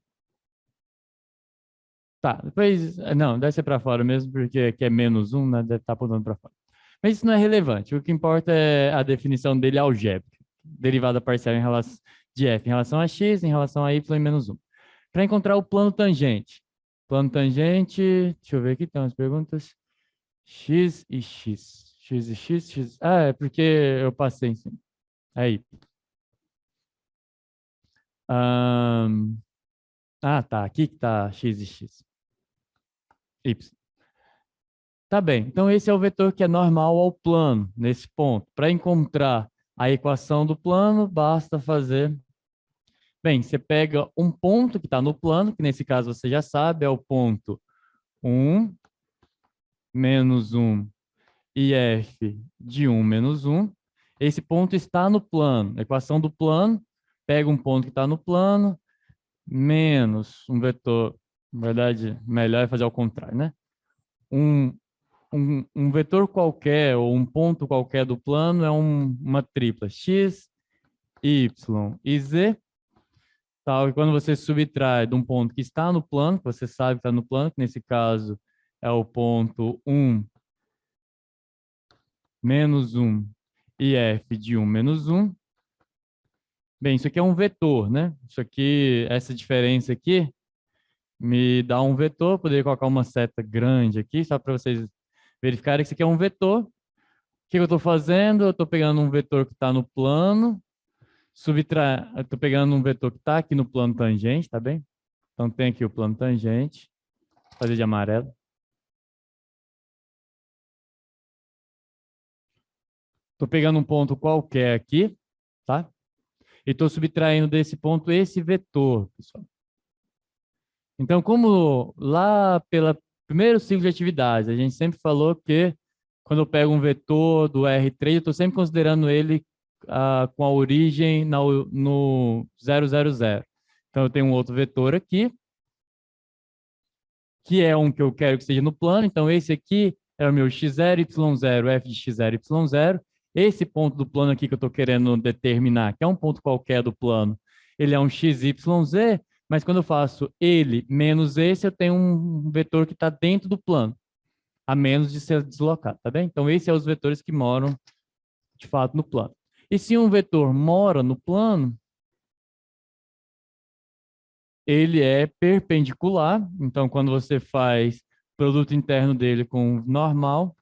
[SPEAKER 1] Tá, depois, não, deve ser para fora mesmo, porque aqui é menos 1, né? Deve estar apontando para fora. Mas isso não é relevante. O que importa é a definição dele algébrica. Derivada parcial de f em relação a x, em relação a y e menos 1. Para encontrar o plano tangente. Plano tangente, deixa eu ver aqui, tem umas perguntas. X e x. X e x, x. Ah, é porque eu passei em cima. Aí. Tá. Aqui que tá x e x. Y. Tá bem. Então, esse é o vetor que é normal ao plano, nesse ponto. Para encontrar a equação do plano, basta fazer Bem, você pega um ponto que está no plano, que nesse caso você já sabe, é o ponto 1, menos 1 e f de 1 menos 1. Esse ponto está no plano. A equação do plano, pega um ponto que está no plano, menos um vetor. Na verdade, melhor é fazer ao contrário, né? Um, um vetor qualquer ou um ponto qualquer do plano é uma tripla x, y e z. Tal, e quando você subtrai de um ponto que está no plano, que você sabe que está no plano, que nesse caso é o ponto 1 menos 1 e f de 1 menos 1. Bem, isso aqui é um vetor, né? Isso aqui, essa diferença aqui, me dá um vetor. Poderia colocar uma seta grande aqui, só para vocês verificarem que isso aqui é um vetor. O que eu estou fazendo? Eu estou pegando um vetor que está no plano, eu estou pegando um vetor que está aqui no plano tangente, tá bem? Então tem aqui o plano tangente, vou fazer de amarelo. Estou pegando um ponto qualquer aqui, tá? E estou subtraindo desse ponto esse vetor, pessoal. Então, como lá pelo primeiro ciclo de atividades, a gente sempre falou que quando eu pego um vetor do R3, eu estou sempre considerando ele com a origem no 000. Então, eu tenho um outro vetor aqui, que é um que eu quero que seja no plano. Então, esse aqui é o meu x0, y0, f de x0, y0. Esse ponto do plano aqui que eu estou querendo determinar, que é um ponto qualquer do plano, ele é um x, y, z, mas quando eu faço ele menos esse, eu tenho um vetor que está dentro do plano, a menos de ser deslocado, tá bem? Então, esses são os vetores que moram, de fato, no plano. E se um vetor mora no plano, ele é perpendicular. Então, quando você faz produto interno dele com normal,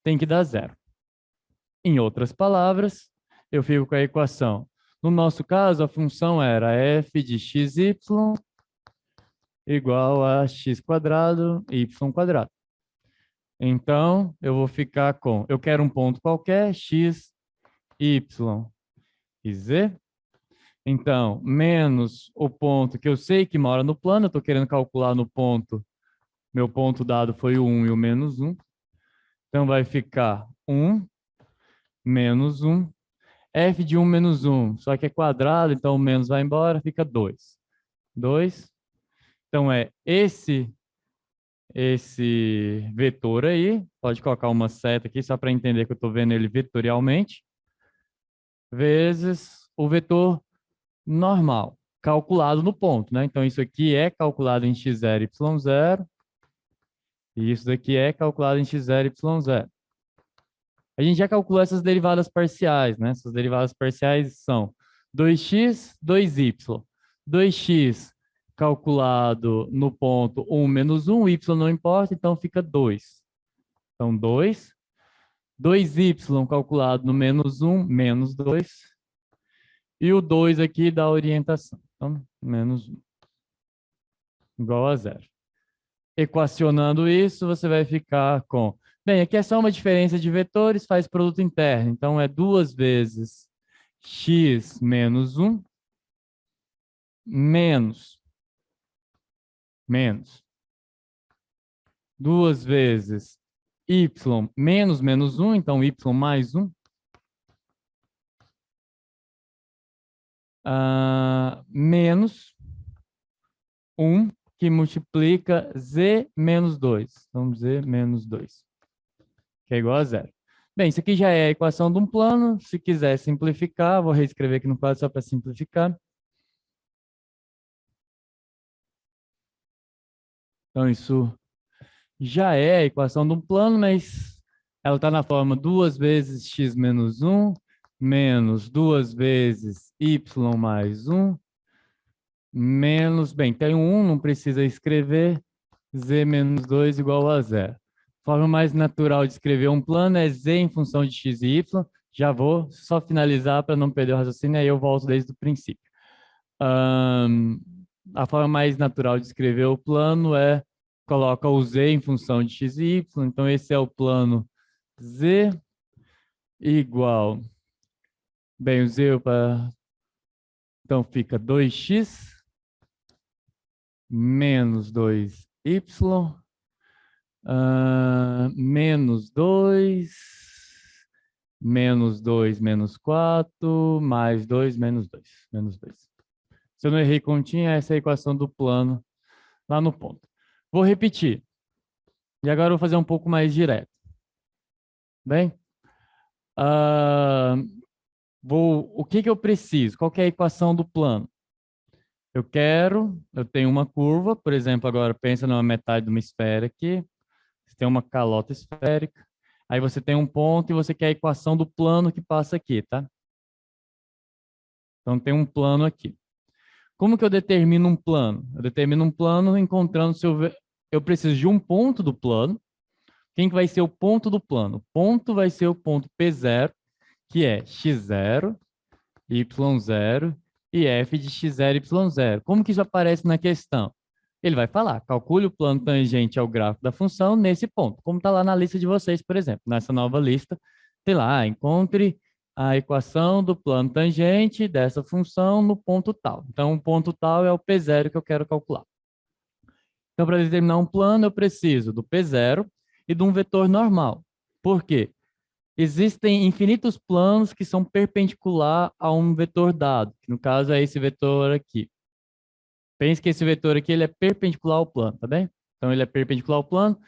[SPEAKER 1] tem que dar zero. Em outras palavras, eu fico com a equação. No nosso caso, a função era f de xy igual a x quadrado, y quadrado. Então, eu vou ficar com, eu quero um ponto qualquer, x, y e z. Então, menos o ponto que eu sei que mora no plano, eu estou querendo calcular no ponto, meu ponto dado foi o 1 e o menos 1. Então, vai ficar 1 menos 1. F de 1 menos 1, só que é quadrado, então o menos vai embora, fica 2. 2. Então, é esse vetor aí, pode colocar uma seta aqui só para entender que eu estou vendo ele vetorialmente, vezes o vetor normal, calculado no ponto, né? Então, isso aqui é calculado em x0, y0, e isso daqui é calculado em x0, y0. A gente já calculou essas derivadas parciais, né? Essas derivadas parciais são 2x, 2y. 2x calculado no ponto 1 menos 1, y não importa, então fica 2. Então, 2. 2y calculado no menos 1, menos 2. E o 2 aqui dá orientação. Então, menos 1. Igual a zero. Equacionando isso, você vai ficar com... Bem, aqui é só uma diferença de vetores, faz produto interno. Então, é 2 vezes x menos 1 menos 2 vezes y menos menos 1, então y mais 1, menos 1 que multiplica z menos 2. Então, z menos 2, que é igual a zero. Bem, isso aqui já é a equação de um plano. Se quiser simplificar, vou reescrever aqui no quadro só para simplificar. Então, isso já é a equação de um plano, mas ela está na forma 2 vezes x menos 1, menos 2 vezes y mais 1, menos, bem, tem um 1, não precisa escrever, z menos 2 igual a zero. A forma mais natural de escrever um plano é z em função de x e y. Já vou só finalizar para não perder o raciocínio, aí eu volto desde o princípio. A forma mais natural de escrever o plano é coloca o z em função de x e y. Então, esse é o plano z igual... Bem, o z Então, fica 2x menos 2y menos 2 menos 2 menos 4 mais 2 menos 2. Menos 2. Se eu não errei continha, essa é a equação do plano lá no ponto. Vou repetir. E agora eu vou fazer um pouco mais direto. Bem? O que eu preciso? Qual que é a equação do plano? Eu tenho uma curva, por exemplo, agora pensa numa metade de uma esfera aqui. Você tem uma calota esférica. Aí você tem um ponto e você quer a equação do plano que passa aqui, tá? Então tem um plano aqui. Como que eu determino um plano? Eu determino um plano encontrando se eu preciso de um ponto do plano. Quem que vai ser o ponto do plano? O ponto vai ser o ponto P0, que é x0, y0 e f de x0, y0. Como que isso aparece na questão? Ele vai falar, calcule o plano tangente ao gráfico da função nesse ponto, como está lá na lista de vocês, por exemplo. Nessa nova lista, tem lá, encontre a equação do plano tangente dessa função no ponto tal. Então, o ponto tal é o P0 que eu quero calcular. Então, para determinar um plano, eu preciso do P0 e de um vetor normal. Por quê? Existem infinitos planos que são perpendicular a um vetor dado, que no caso é esse vetor aqui. Pense que esse vetor aqui ele é perpendicular ao plano, tá bem? Então ele é perpendicular ao plano.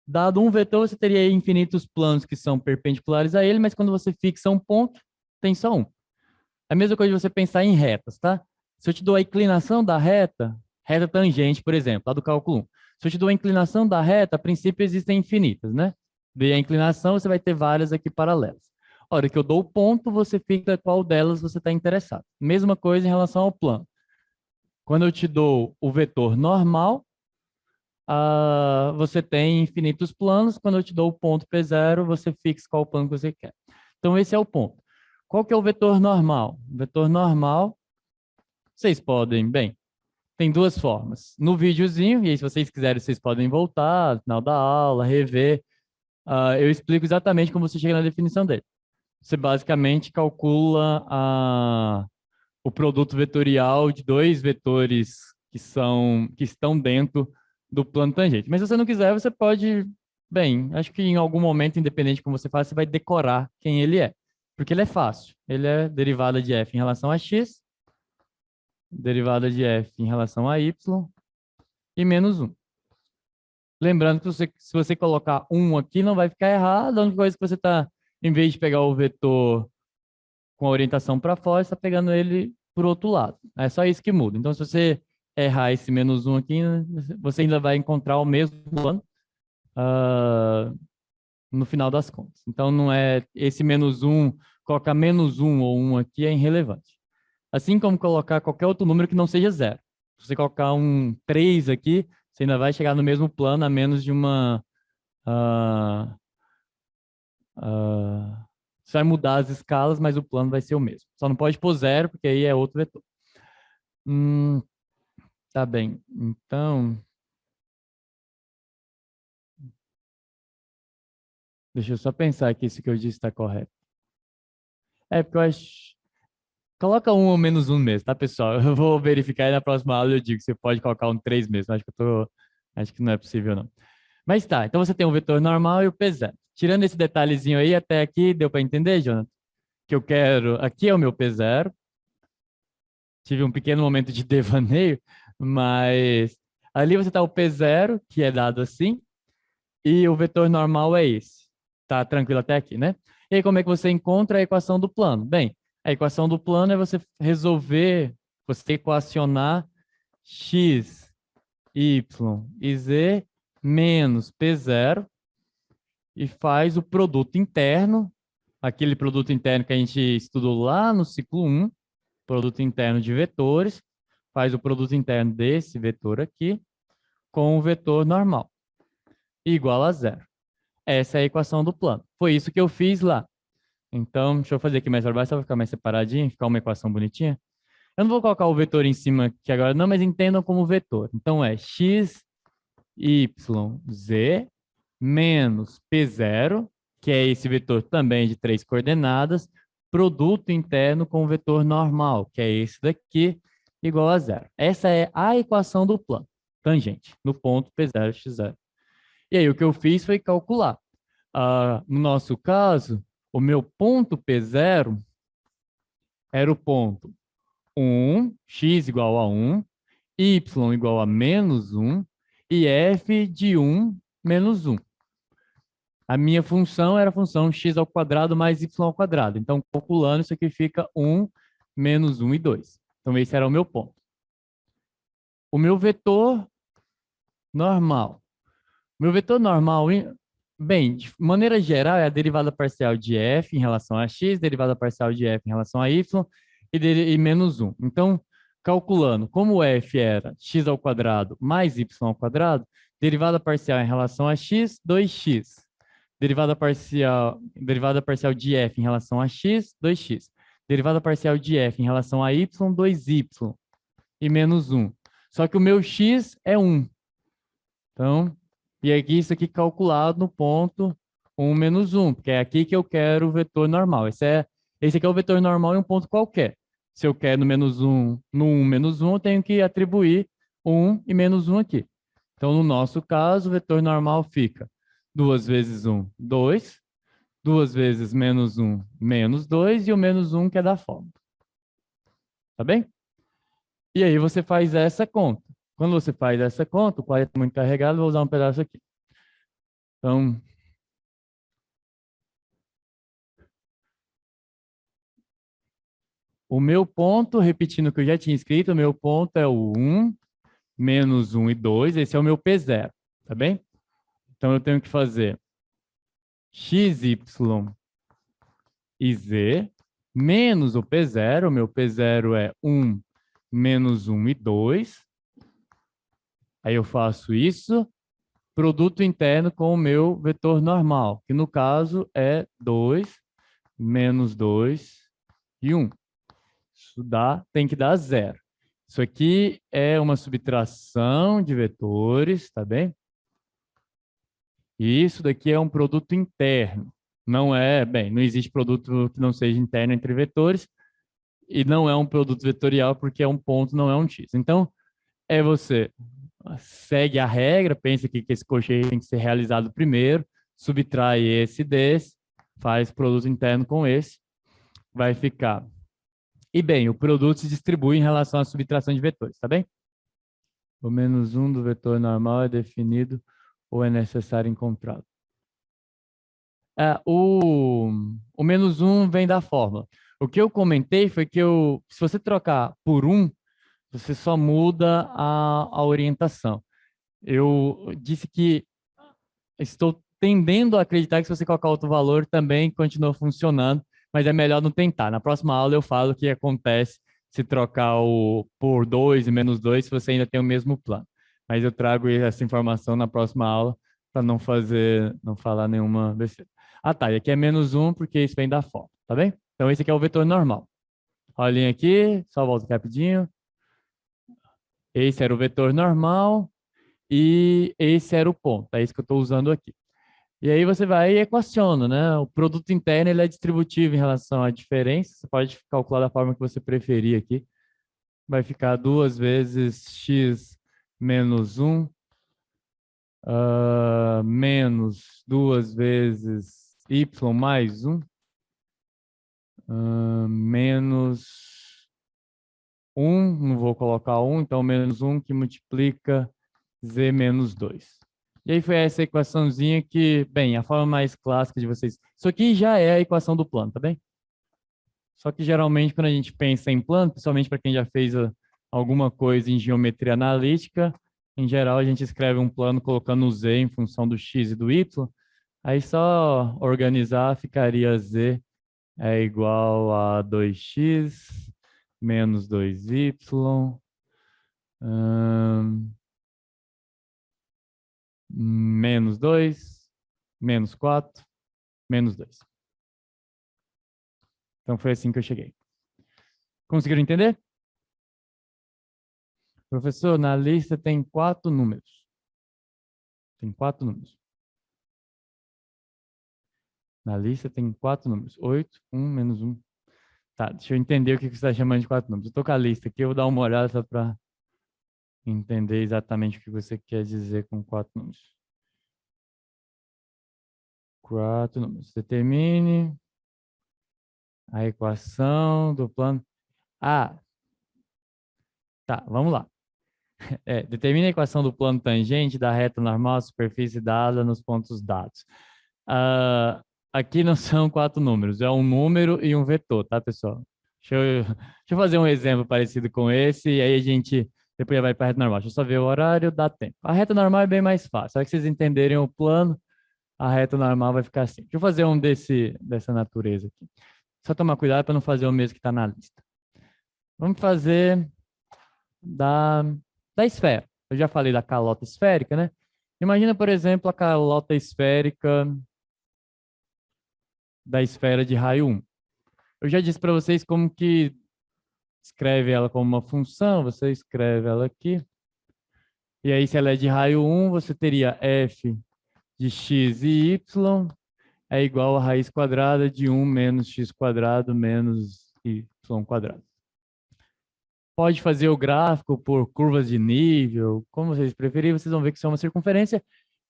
[SPEAKER 1] Dado um vetor, você teria infinitos planos que são perpendiculares a ele, mas quando você fixa um ponto, tem só um. A mesma coisa de você pensar em retas, tá? Se eu te dou a inclinação da reta, reta tangente, por exemplo, lá do cálculo 1. Se eu te dou a inclinação da reta, a princípio existem infinitas, né? Dei a inclinação, você vai ter várias aqui paralelas. A hora que eu dou o ponto, você fica qual delas você está interessado. Mesma coisa em relação ao plano. Quando eu te dou o vetor normal, você tem infinitos planos. Quando eu te dou o ponto P0, você fixa qual plano que você quer. Então, esse é o ponto. Qual que é o vetor normal? O vetor normal, vocês podem, bem, tem duas formas. No videozinho, e aí se vocês quiserem, vocês podem voltar, no final da aula, rever. Eu explico exatamente como você chega na definição dele. Você basicamente calcula o produto vetorial de dois vetores que estão dentro do plano tangente. Mas se você não quiser, você pode... Bem, acho que em algum momento, independente de como você faz, você vai decorar quem ele é. Porque ele é fácil. Ele é derivada de f em relação a x, derivada de f em relação a y e menos 1. Lembrando que se você colocar 1 aqui, não vai ficar errado. A única coisa que você está, em vez de pegar o vetor com a orientação para fora, você está pegando ele por outro lado. É só isso que muda. Então, se você errar esse menos 1 aqui, você ainda vai encontrar o mesmo plano no final das contas. Então, não é esse menos 1, colocar menos 1 ou 1 aqui é irrelevante. Assim como colocar qualquer outro número que não seja zero. Se você colocar um 3 aqui, você ainda vai chegar no mesmo plano, a menos de uma... você vai mudar as escalas, mas o plano vai ser o mesmo. Só não pode pôr zero, porque aí é outro vetor. Tá bem. Então... deixa eu só pensar aqui se o que eu disse está correto. Porque eu acho... coloca um ou menos um mesmo, tá, pessoal? Eu vou verificar e na próxima aula eu digo que você pode colocar um 3 mesmo. Acho que não é possível, não. Mas tá, então você tem o vetor normal e o P0. Tirando esse detalhezinho aí, até aqui, deu para entender, Jonathan? Que eu quero... aqui é o meu P0. Tive um pequeno momento de devaneio, mas ali você tá o P0, que é dado assim, e o vetor normal é esse. Tá tranquilo até aqui, né? E aí, como é que você encontra a equação do plano? Bem, a equação do plano é você resolver, você equacionar x, y e z menos P0 e faz o produto interno, aquele produto interno que a gente estudou lá no ciclo 1, produto interno de vetores, faz o produto interno desse vetor aqui com o vetor normal, igual a zero. Essa é a equação do plano. Foi isso que eu fiz lá. Então, deixa eu fazer aqui mais para baixo, só para ficar mais separadinho, ficar uma equação bonitinha. Eu não vou colocar o vetor em cima aqui agora não, mas entendam como vetor. Então, é x, y, z menos P0, que é esse vetor também de 3 coordenadas, produto interno com o vetor normal, que é esse daqui, igual a zero. Essa é a equação do plano, tangente, no ponto P0, X0. E aí o que eu fiz foi calcular. No nosso caso, o meu ponto P0 era o ponto 1, x igual a 1, y igual a menos 1 e f de 1 menos 1. A minha função era a função x ao quadrado mais y ao quadrado. Então, calculando, isso aqui fica 1 menos 1 e 2. Então, esse era o meu ponto. O meu vetor normal. O meu vetor normal, bem, de maneira geral, é a derivada parcial de f em relação a x, derivada parcial de f em relação a y e menos 1. Então, calculando como f era x ao quadrado mais y ao quadrado, derivada parcial em relação a x, 2x. Derivada parcial de f em relação a x, 2x. Derivada parcial de f em relação a y, 2y. E menos 1. Só que o meu x é 1. Então, e aqui isso aqui calculado no ponto 1 menos 1, porque é aqui que eu quero o vetor normal. Esse aqui é o vetor normal em um ponto qualquer. Se eu quero no menos 1, no 1 menos 1, eu tenho que atribuir 1 e menos 1 aqui. Então, no nosso caso, o vetor normal fica 2 vezes 1, 2. 2 vezes menos 1, menos 2. E o menos 1 que é da fórmula. Tá bem? E aí você faz essa conta. Quando você faz essa conta, o 40 é muito carregado, vou usar um pedaço aqui. Então, o meu ponto, repetindo o que eu já tinha escrito, o meu ponto é o 1, menos 1 e 2. Esse é o meu P0, tá bem? Então, eu tenho que fazer x, y e z, menos o P0. O meu P0 é 1, menos 1 e 2. Aí eu faço isso, produto interno com o meu vetor normal, que no caso é 2, menos 2 e 1. Isso tem que dar zero. Isso aqui é uma subtração de vetores, tá bem? E isso daqui é um produto interno. Não é, bem, não existe produto que não seja interno entre vetores, e não é um produto vetorial porque é um ponto, não é um x. Então, você segue a regra, pensa que esse cocheiro tem que ser realizado primeiro, subtrai esse desse, faz produto interno com esse, vai ficar. E bem, o produto se distribui em relação à subtração de vetores, tá bem? O menos 1 do vetor normal é definido ou é necessário encontrá-lo. O menos 1 vem da fórmula. O que eu comentei foi que se você trocar por 1, você só muda a orientação. Eu disse que estou tendendo a acreditar que se você colocar outro valor também continua funcionando, mas é melhor não tentar. Na próxima aula eu falo o que acontece se trocar o por 2 e menos 2 se você ainda tem o mesmo plano. Mas eu trago essa informação na próxima aula para não falar nenhuma besteira. Ah, tá. E aqui é menos 1 porque isso vem da fórmula, tá bem? Então esse aqui é o vetor normal. Olhem aqui, só volta aqui rapidinho. Esse era o vetor normal e esse era o ponto. É isso que eu estou usando aqui. E aí você vai e equaciona, né? O produto interno ele é distributivo em relação à diferença. Você pode calcular da forma que você preferir aqui. Vai ficar 2 vezes x menos 1, menos 2 vezes y mais 1, menos 1, não vou colocar 1, então menos 1 que multiplica z menos 2. E aí foi essa equaçãozinha que, bem, a forma mais clássica de vocês. Isso aqui já é a equação do plano, tá bem? Só que geralmente quando a gente pensa em plano, principalmente para quem já fez alguma coisa em geometria analítica, em geral a gente escreve um plano colocando o z em função do x e do y. Aí só organizar ficaria z é igual a 2x menos 2y, menos 2, menos 4, menos 2. Então foi assim que eu cheguei. Conseguiram entender? Professor, na lista tem 4 números. Tem 4 números. Na lista tem 4 números. 8, 1, menos 1. Tá, deixa eu entender o que você está chamando de 4 números. Eu estou com a lista aqui, eu vou dar uma olhada só para entender exatamente o que você quer dizer com 4 números. 4 números. Determine a equação do plano. Ah, tá, vamos lá. Determine a equação do plano tangente da reta normal à superfície dada nos pontos dados. Ah, aqui não são 4 números, é um número e um vetor, tá, pessoal? Deixa eu fazer um exemplo parecido com esse, e aí a gente depois vai para a reta normal. Deixa eu só ver o horário, dá tempo. A reta normal é bem mais fácil. Só que vocês entenderem o plano, a reta normal vai ficar assim. Deixa eu fazer um dessa natureza aqui. Só tomar cuidado para não fazer o mesmo que está na lista. Vamos fazer da, da esfera. Eu já falei da calota esférica, né? Imagina, por exemplo, a calota esférica da esfera de raio 1. Eu já disse para vocês como que escreve ela como uma função, você escreve ela aqui. E aí, se ela é de raio 1, você teria f de x e y é igual a raiz quadrada de 1 menos x quadrado menos y quadrado. Pode fazer o gráfico por curvas de nível, como vocês preferirem, vocês vão ver que isso é uma circunferência.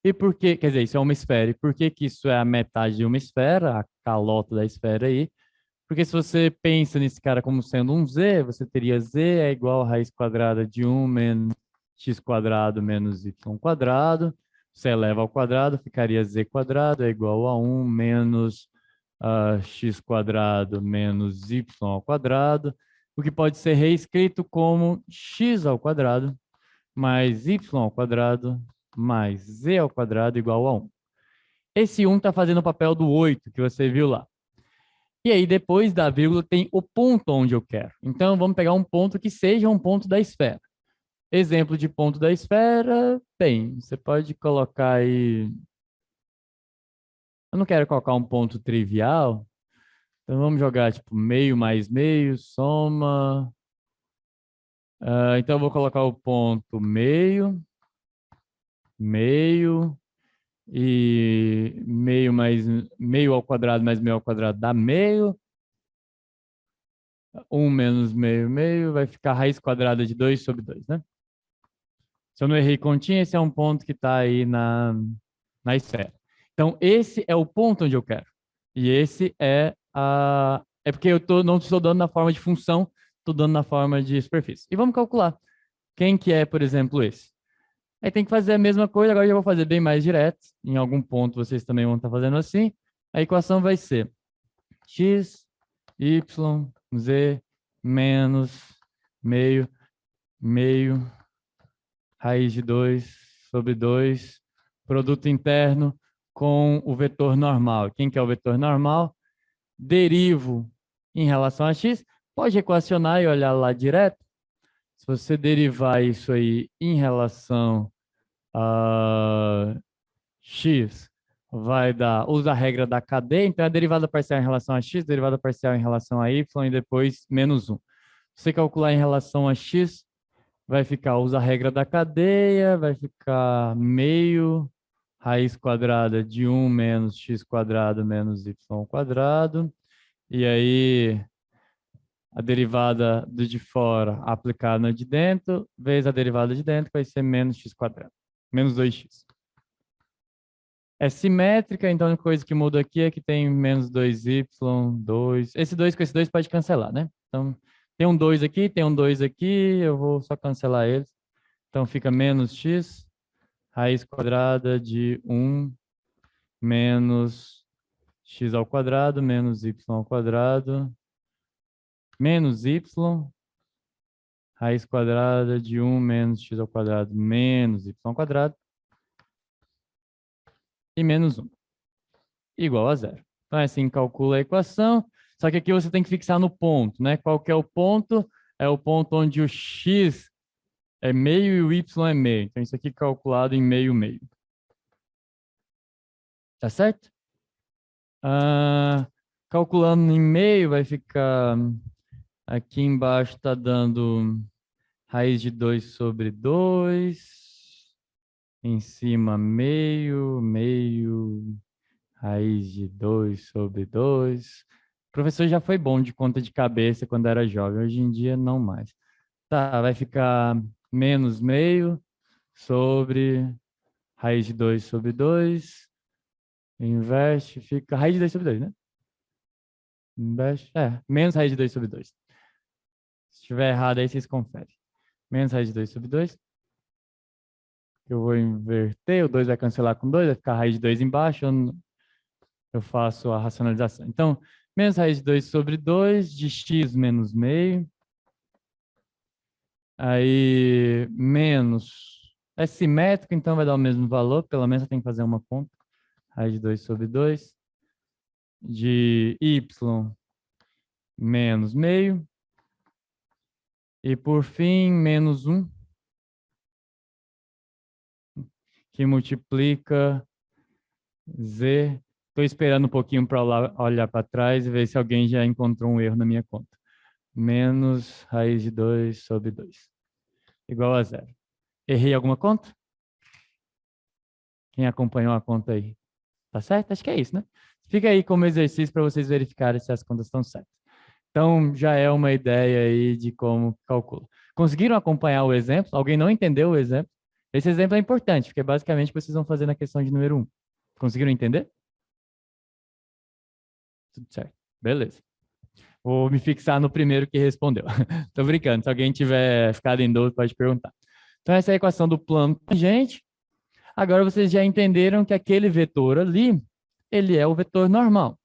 [SPEAKER 1] E por que, quer dizer, isso é uma esfera. E por que que isso é a metade de uma esfera, a calota da esfera aí? Porque se você pensa nesse cara como sendo um z, você teria z é igual a raiz quadrada de 1 menos x quadrado menos y quadrado. Você eleva ao quadrado, ficaria z quadrado é igual a 1 menos x quadrado menos y ao quadrado, o que pode ser reescrito como x ao quadrado mais y ao quadrado mais z ao quadrado igual a 1. Esse 1 está fazendo o papel do 8 que você viu lá. E aí, depois da vírgula, tem o ponto onde eu quero. Então, vamos pegar um ponto que seja um ponto da esfera. Exemplo de ponto da esfera, bem, você pode colocar aí... Eu não quero colocar um ponto trivial, então vamos jogar tipo meio mais meio, soma. Então, eu vou colocar o ponto meio, meio, e meio mais meio ao quadrado mais meio ao quadrado dá meio. 1 menos meio, meio, vai ficar raiz quadrada de 2 sobre 2, né? Se eu não errei continha, esse é um ponto que está aí na esfera. Então, esse é o ponto onde eu quero. E esse é a... É porque não estou dando na forma de função, estou dando na forma de superfície. E vamos calcular. Quem que é, por exemplo, esse? Aí tem que fazer a mesma coisa, agora eu já vou fazer bem mais direto. Em algum ponto vocês também vão estar fazendo assim. A equação vai ser x, y, z, menos meio, meio, raiz de 2 sobre 2, produto interno com o vetor normal. Quem que é o vetor normal? Derivo em relação a x. Pode equacionar e olhar lá direto. Se você derivar isso aí em relação a x, vai dar, usa a regra da cadeia, então é a derivada parcial em relação a x, derivada parcial em relação a y e depois menos 1. Se você calcular em relação a x, vai ficar, usa a regra da cadeia, vai ficar meio raiz quadrada de 1 menos x quadrado menos y quadrado. E aí, a derivada do de fora aplicada na de dentro, vezes a derivada de dentro, vai ser menos x quadrado, menos 2x. É simétrica, então a única coisa que muda aqui é que tem menos 2y, 2. Esse 2 com esse 2 pode cancelar, né? Então, tem um 2 aqui, tem um 2 aqui, eu vou só cancelar eles. Então, fica menos x, raiz quadrada de 1 menos x ao quadrado, menos y ao quadrado, menos y, raiz quadrada de 1 menos x ao quadrado, menos y ao quadrado, e menos 1, igual a zero. Então, assim, calcula a equação, só que aqui você tem que fixar no ponto, né? Qual que é o ponto? É o ponto onde o x é meio e o y é meio. Então, isso aqui calculado em meio, meio. Tá certo? Calculando em meio, vai ficar... Aqui embaixo está dando raiz de 2 sobre 2. Em cima, meio, meio, raiz de 2 sobre 2. professor já foi bom de conta de cabeça quando era jovem, hoje em dia não mais. Tá, vai ficar menos meio sobre raiz de 2 sobre 2. Investe, fica raiz de 2 sobre 2, né? Investe, menos raiz de 2 sobre 2. Se estiver errado aí, vocês conferem. Menos raiz de 2 sobre 2. Eu vou inverter, o 2 vai cancelar com 2, vai ficar raiz de 2 embaixo, eu faço a racionalização. Então, menos raiz de 2 sobre 2 de x menos meio. Aí, menos... É simétrico, então vai dar o mesmo valor, pelo menos eu tenho que fazer uma conta. Raiz de 2 sobre 2 de y menos meio. E, por fim, menos 1, que multiplica z. Estou esperando um pouquinho para olhar para trás e ver se alguém já encontrou um erro na minha conta. Menos raiz de 2 sobre 2. Igual a zero. Errei alguma conta? Quem acompanhou a conta aí? Tá certo? Acho que é isso, né? Fica aí como exercício para vocês verificarem se as contas estão certas. Então, já é uma ideia aí de como calcula. Conseguiram acompanhar o exemplo? Alguém não entendeu o exemplo? Esse exemplo é importante, porque é basicamente o que vocês vão fazer na questão de número 1. Conseguiram entender? Tudo certo. Beleza. Vou me fixar no primeiro que respondeu. Tô brincando. Se alguém tiver ficado em dúvida, pode perguntar. Então, essa é a equação do plano tangente. Agora, vocês já entenderam que aquele vetor ali, ele é o vetor normal.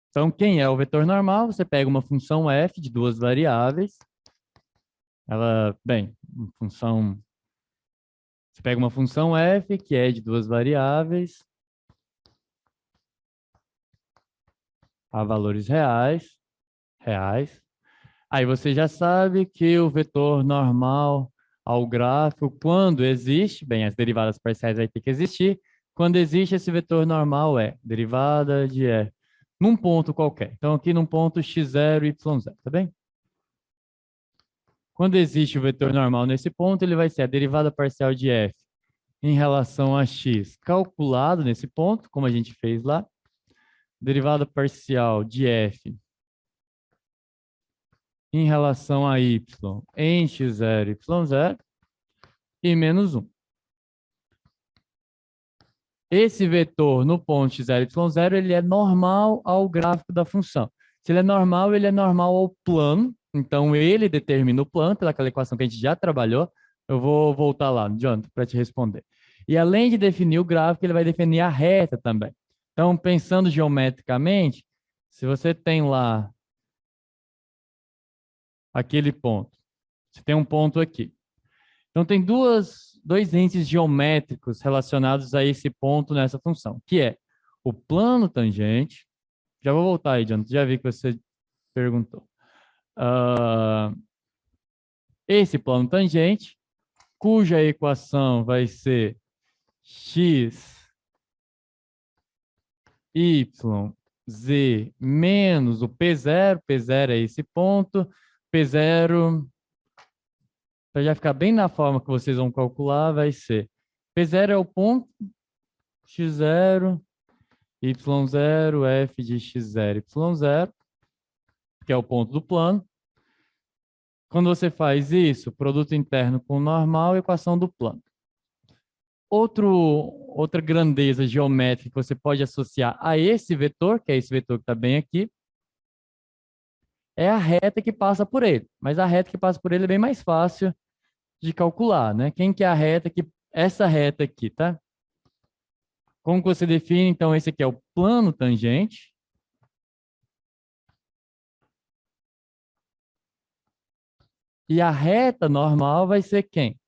[SPEAKER 1] Então, quem é o vetor normal? Você pega uma função f de duas variáveis. Você pega uma função f que é de duas variáveis a valores reais. Aí você já sabe que o vetor normal ao gráfico, quando existe, bem, as derivadas parciais vai ter que existir, quando existe esse vetor normal é derivada de f num ponto qualquer. Então, aqui num ponto x0, y0, tá bem? Quando existe o vetor normal nesse ponto, ele vai ser a derivada parcial de f em relação a x calculado nesse ponto, como a gente fez lá. Derivada parcial de f em relação a y em x0, y0 e menos 1. Esse vetor no ponto x0, y0, ele é normal ao gráfico da função. Se ele é normal ao plano. Então, ele determina o plano pelaquela equação que a gente já trabalhou. Eu vou voltar lá, Jonathan, para te responder. E além de definir o gráfico, ele vai definir a reta também. Então, pensando geometricamente, se você tem lá aquele ponto, você tem um ponto aqui. Então, tem dois índices geométricos relacionados a esse ponto nessa função, que é o plano tangente. Já vou voltar aí, Jonathan, já vi que você perguntou. Esse plano tangente, cuja equação vai ser x, y, z menos o P0. P0 é esse ponto. P0, para já ficar bem na forma que vocês vão calcular, vai ser P0 é o ponto x0, y0, f de x0, y0, que é o ponto do plano. Quando você faz isso, produto interno com normal, equação do plano. Outra grandeza geométrica que você pode associar a esse vetor, que é esse vetor que está bem aqui, é a reta que passa por ele. Mas a reta que passa por ele é bem mais fácil de calcular, né? Quem que é a reta que... Essa reta aqui, tá? Como que você define? Então, esse aqui é o plano tangente. E a reta normal vai ser quem?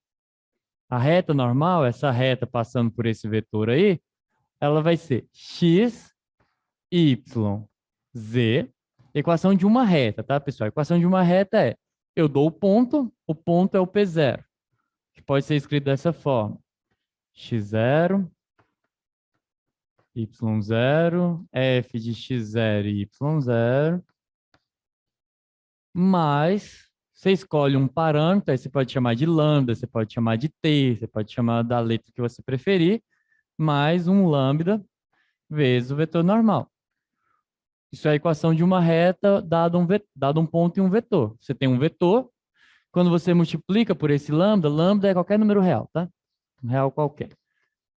[SPEAKER 1] A reta normal, essa reta passando por esse vetor aí, ela vai ser x, y, z, equação de uma reta, tá, pessoal? A equação de uma reta é, eu dou o ponto é o P0, que pode ser escrito dessa forma. x0, y0, f de x0 e y0, mais, você escolhe um parâmetro, aí você pode chamar de lambda, você pode chamar de t, você pode chamar da letra que você preferir, mais um lambda vezes o vetor normal. Isso é a equação de uma reta dado um ponto e um vetor. Você tem um vetor, quando você multiplica por esse lambda, lambda é qualquer número real, tá? Um real qualquer.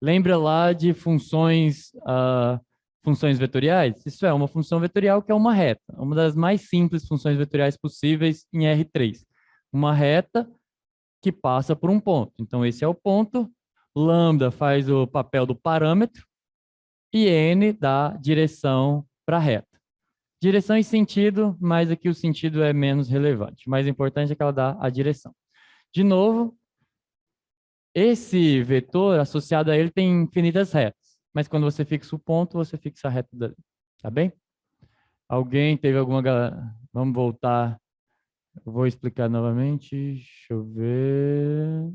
[SPEAKER 1] Lembra lá de funções vetoriais? Isso é uma função vetorial que é uma reta, uma das mais simples funções vetoriais possíveis em R3. Uma reta que passa por um ponto. Então, esse é o ponto, lambda faz o papel do parâmetro e n dá direção para a reta. Direção e sentido, mas aqui o sentido é menos relevante. O mais importante é que ela dá a direção. De novo, esse vetor associado a ele tem infinitas retas, mas quando você fixa o ponto, você fixa a reta dali. Tá bem? Alguém teve alguma... Vamos voltar. Eu vou explicar novamente. Deixa eu ver.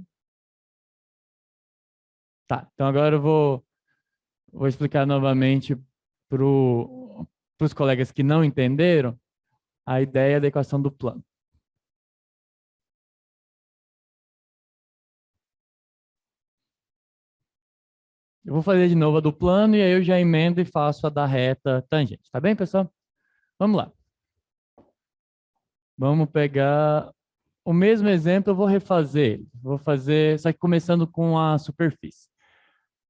[SPEAKER 1] Tá, então agora eu vou explicar novamente para os colegas que não entenderam a ideia da equação do plano. Eu vou fazer de novo a do plano e aí eu já emendo e faço a da reta tangente. Tá bem, pessoal? Vamos lá. Vamos pegar o mesmo exemplo, eu vou refazer ele. Vou fazer, só que começando com a superfície.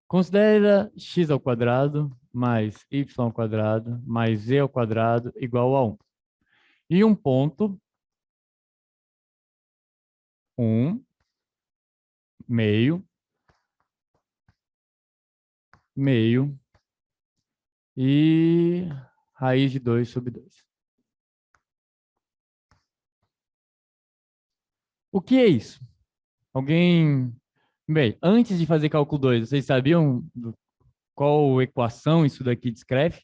[SPEAKER 1] Considera x ao quadrado mais y ao quadrado mais z ao quadrado igual a 1. E um ponto, 1, meio, meio e raiz de 2 sobre 2. O que é isso? Alguém... Bem, antes de fazer cálculo 2, vocês sabiam qual equação isso daqui descreve?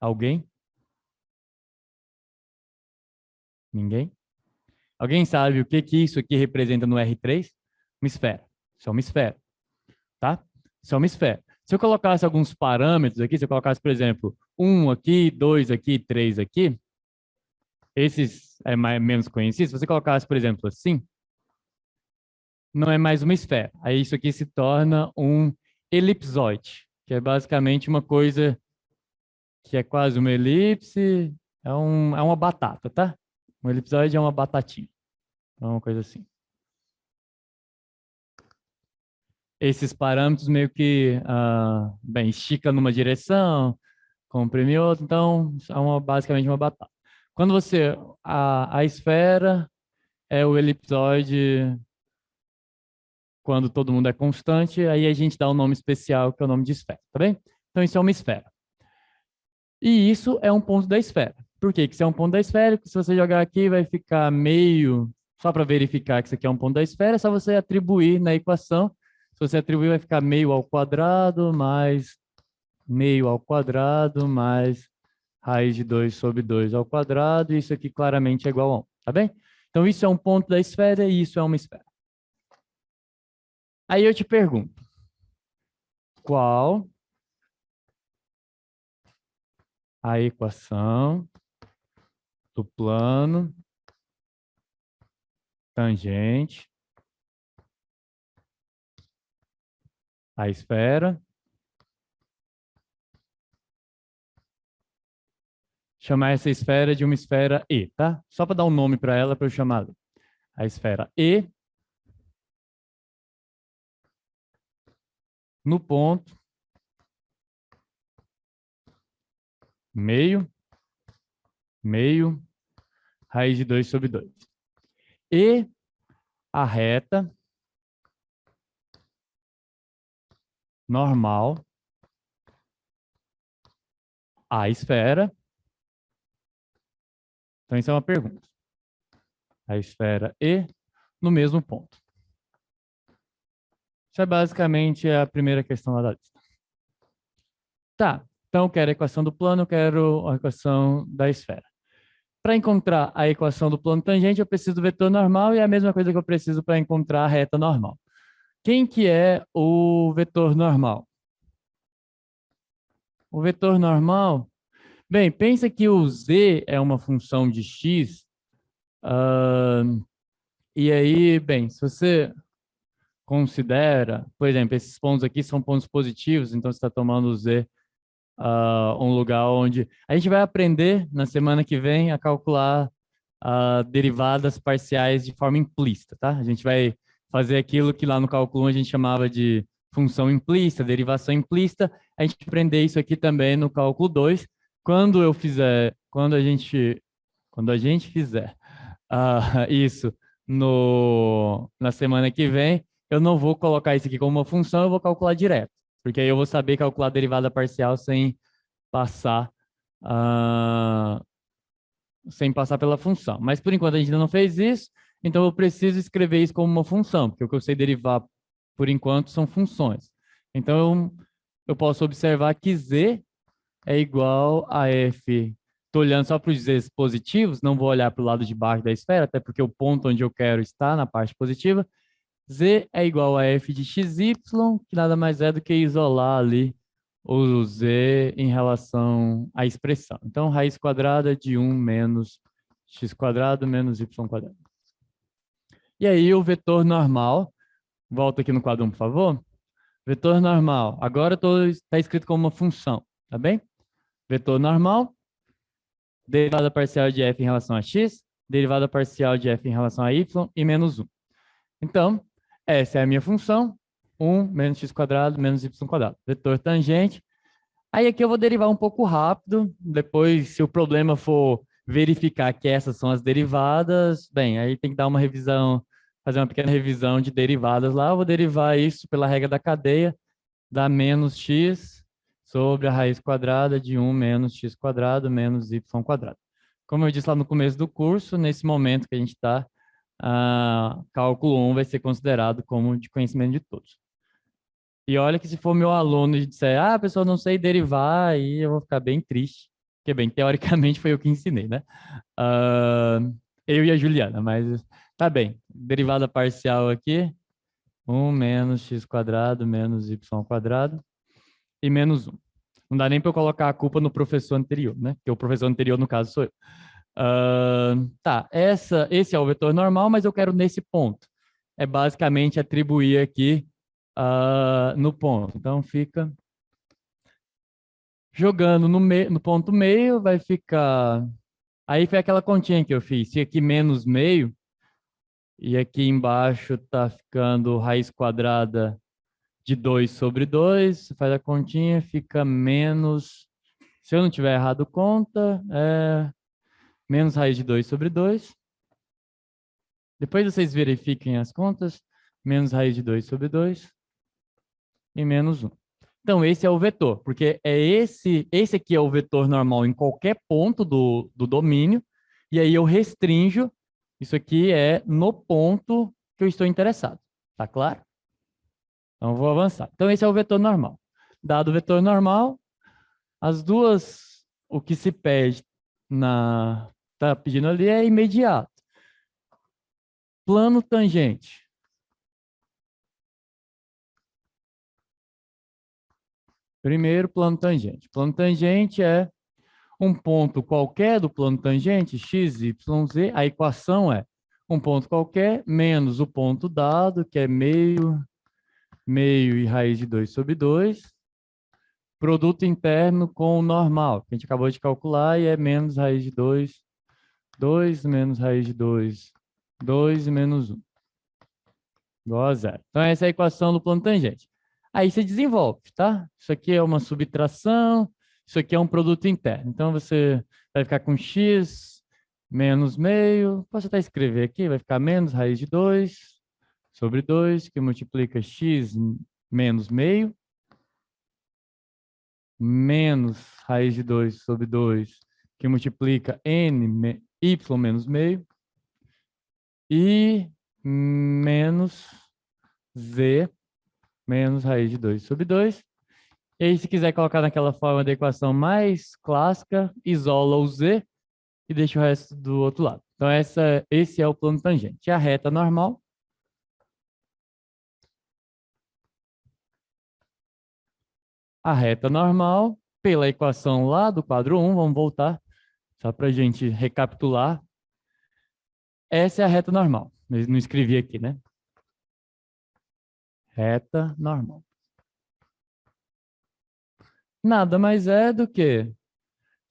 [SPEAKER 1] Alguém? Ninguém? Alguém sabe o que que isso aqui representa no R3? Uma esfera. Isso é uma esfera, tá? Isso é uma esfera. Se eu colocasse alguns parâmetros aqui, se eu colocasse, por exemplo, 1 aqui, 2 aqui, 3 aqui, esses é menos conhecidos. Se você colocasse, por exemplo, assim, não é mais uma esfera. Aí isso aqui se torna um elipsoide, que é basicamente uma coisa que é quase uma elipse, é uma batata, tá? Um elipsoide é uma batatinha. É uma coisa assim. Esses parâmetros meio que, bem, estica numa direção, comprime outra, então é basicamente uma batata. Quando você, a esfera é o elipsoide quando todo mundo é constante, aí a gente dá um nome especial que é o nome de esfera, tá bem? Então isso é uma esfera. E isso é um ponto da esfera. Por quê? Que isso é um ponto da esfera, que se você jogar aqui vai ficar meio, só para verificar que isso aqui é um ponto da esfera, é só você atribuir na equação. Se você atribuir, vai ficar meio ao quadrado mais meio ao quadrado mais raiz de 2 sobre 2 ao quadrado, e isso aqui claramente é igual a 1, tá bem? Então isso é um ponto da esfera e isso é uma esfera. Aí eu te pergunto, qual a equação do plano tangente à esfera, chamar essa esfera de uma esfera E, tá? Só para dar um nome para ela, para eu chamar a esfera E no ponto meio, meio, raiz de 2 sobre 2. E a reta normal à esfera. Então, isso é uma pergunta. A esfera E no mesmo ponto. Isso é basicamente a primeira questão lá da lista. Tá, então eu quero a equação do plano, eu quero a equação da esfera. Para encontrar a equação do plano tangente, eu preciso do vetor normal e é a mesma coisa que eu preciso para encontrar a reta normal. Quem que é o vetor normal? O vetor normal... Bem, pensa que o z é uma função de x, e aí, bem, se você considera, por exemplo, esses pontos aqui são pontos positivos, então você está tomando o z um lugar onde a gente vai aprender na semana que vem a calcular derivadas parciais de forma implícita, tá? A gente vai fazer aquilo que lá no cálculo 1 a gente chamava de função implícita, derivação implícita. A gente vai aprender isso aqui também no cálculo 2. Quando a gente fizer isso na semana que vem, eu não vou colocar isso aqui como uma função, eu vou calcular direto, porque aí eu vou saber calcular a derivada parcial passar uh, sem passar pela função. Mas por enquanto a gente ainda não fez isso, então eu preciso escrever isso como uma função, porque o que eu sei derivar por enquanto são funções. Então eu posso observar que z é igual a f. Estou olhando só para os z's positivos, não vou olhar para o lado de baixo da esfera, até porque o ponto onde eu quero está na parte positiva. Z é igual a f de xy, que nada mais é do que isolar ali o z em relação à expressão. Então, raiz quadrada de 1 menos x quadrado menos y quadrado. E aí, o vetor normal, volta aqui no quadro 1, por favor. Vetor normal, agora está escrito como uma função, tá bem? Vetor normal, derivada parcial de f em relação a x, derivada parcial de f em relação a y e menos 1. Então, essa é a minha função, 1 menos x quadrado menos y quadrado. Vetor tangente. Aí aqui eu vou derivar um pouco rápido, depois se o problema for verificar que essas são as derivadas, bem, aí tem que dar uma revisão, fazer uma pequena revisão de derivadas lá, eu vou derivar isso pela regra da cadeia, dá menos x sobre a raiz quadrada de 1 menos x quadrado menos y quadrado. Como eu disse lá no começo do curso, nesse momento que a gente está, cálculo 1 vai ser considerado como de conhecimento de todos. E olha que se for meu aluno e disser, a pessoa não sei derivar, aí eu vou ficar bem triste. Porque, bem, teoricamente foi eu que ensinei, né? Eu e a Juliana, mas tá bem. Derivada parcial aqui, 1 menos x quadrado menos y quadrado e menos 1. Não dá nem para eu colocar a culpa no professor anterior, né? Porque o professor anterior, no caso, sou eu. Tá, esse é o vetor normal, mas eu quero nesse ponto. É basicamente atribuir aqui no ponto. Então, fica jogando no ponto meio, vai ficar... Aí foi aquela continha que eu fiz. Se aqui menos meio, e aqui embaixo tá ficando raiz quadrada de 2 sobre 2, faz a continha, fica menos... Se eu não tiver errado conta, menos raiz de 2 sobre 2. Depois vocês verifiquem as contas. Menos raiz de 2 sobre 2 e menos 1. Então, esse é o vetor, porque esse aqui é o vetor normal em qualquer ponto do domínio, e aí eu restringo, isso aqui é no ponto que eu estou interessado, tá claro? Então, eu vou avançar. Então, esse é o vetor normal. Dado o vetor normal, o que se pede tá pedindo ali é imediato. Plano tangente. Primeiro, plano tangente. Plano tangente é um ponto qualquer do plano tangente, x, y, z. A equação é um ponto qualquer menos o ponto dado, que é meio e raiz de 2 sobre 2. Produto interno com o normal, que a gente acabou de calcular, e é menos raiz de 2, 2 menos raiz de 2, 2 e menos 1. Igual a zero. Então, essa é a equação do plano tangente. Aí você desenvolve, tá? Isso aqui é uma subtração, isso aqui é um produto interno. Então, você vai ficar com x menos meio. Posso até escrever aqui, vai ficar menos raiz de 2 sobre 2, que multiplica x menos meio, menos raiz de 2 sobre 2, que multiplica y menos meio, e menos z menos raiz de 2 sobre 2. E aí, se quiser colocar naquela forma da equação mais clássica, isola o z e deixa o resto do outro lado. Então, esse é o plano tangente. E a reta normal. A reta normal, pela equação lá do quadro 1, vamos voltar, só para a gente recapitular. Essa é a reta normal. Eu não escrevi aqui, né? Reta normal. nada mais é do que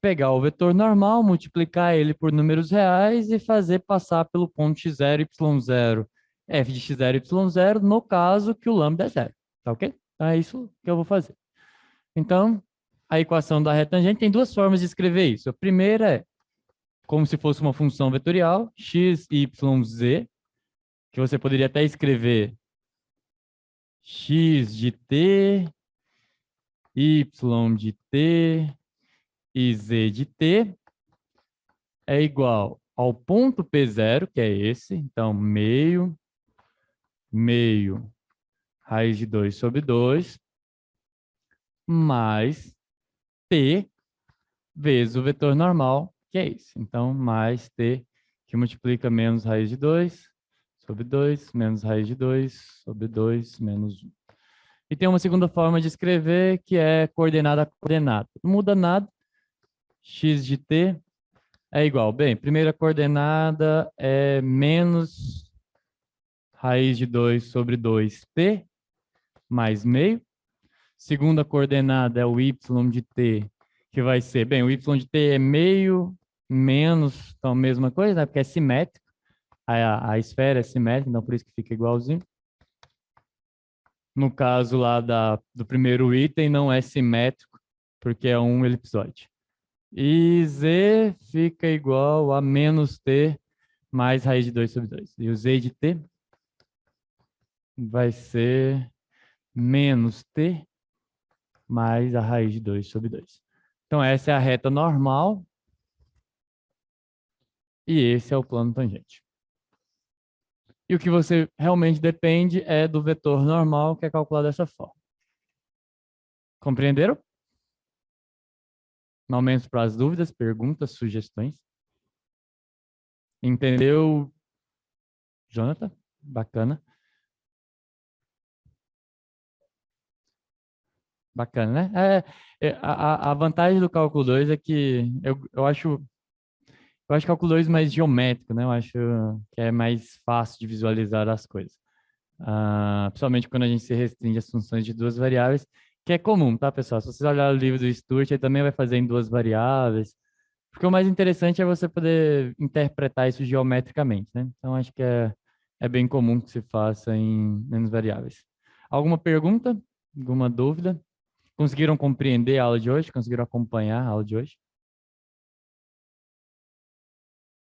[SPEAKER 1] pegar o vetor normal, multiplicar ele por números reais e fazer passar pelo ponto x0, y0, f de x0, y0, no caso que o lambda é zero, tá ok? Então é isso que eu vou fazer. Então, a equação da retangente tem duas formas de escrever isso. A primeira é como se fosse uma função vetorial, x, y, z, que você poderia até escrever x de t, y de t e z de t é igual ao ponto P0, que é esse, então meio, raiz de 2 sobre 2, mais t vezes o vetor normal, que é esse. Então, mais t, que multiplica menos raiz de 2 sobre 2, menos raiz de 2 sobre 2, menos 1. E tem uma segunda forma de escrever, que é coordenada a coordenada. Não muda nada. X de t é igual. Bem, primeira coordenada é menos raiz de 2 sobre 2t mais meio. Segunda coordenada é o y de t, que vai ser, bem, o y de t é meio menos, então a mesma coisa, né? Porque é simétrico. A esfera é simétrica, então por isso que fica igualzinho. No caso lá do primeiro item, não é simétrico, porque é um elipsoide. E z fica igual a menos t mais raiz de 2 sobre 2. E o z de t vai ser menos t mais a raiz de 2 sobre 2. Então, essa é a reta normal. E esse é o plano tangente. E o que você realmente depende é do vetor normal, que é calculado dessa forma. Compreenderam? Momentos para as dúvidas, perguntas, sugestões. Entendeu, Jonathan? Bacana. Bacana, né? A vantagem do cálculo 2 é que eu acho cálculo 2 mais geométrico, né? Eu acho que é mais fácil de visualizar as coisas. Principalmente quando a gente se restringe às funções de duas variáveis, que é comum, tá, pessoal? Se vocês olharem o livro do Sturt, ele também vai fazer em duas variáveis. Porque o mais interessante é você poder interpretar isso geometricamente, né? Então, acho que é bem comum que se faça em menos variáveis. Alguma pergunta? Alguma dúvida? Conseguiram compreender a aula de hoje? Conseguiram acompanhar a aula de hoje?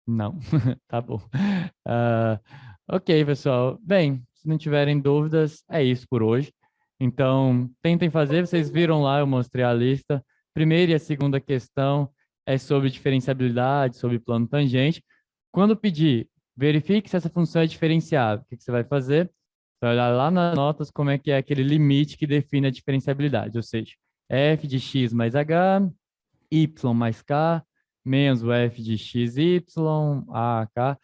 [SPEAKER 1] Não, tá bom. Ok, pessoal. Bem, se não tiverem dúvidas, é isso por hoje. Então, tentem fazer. Vocês viram lá, eu mostrei a lista. Primeira e a segunda questão é sobre diferenciabilidade, sobre plano tangente. Quando pedir, verifique se essa função é diferenciável. O que você vai fazer? Você vai olhar lá nas notas como é que é aquele limite que define a diferenciabilidade, ou seja, f de x mais h, y mais k, menos o f de x, y, a, k.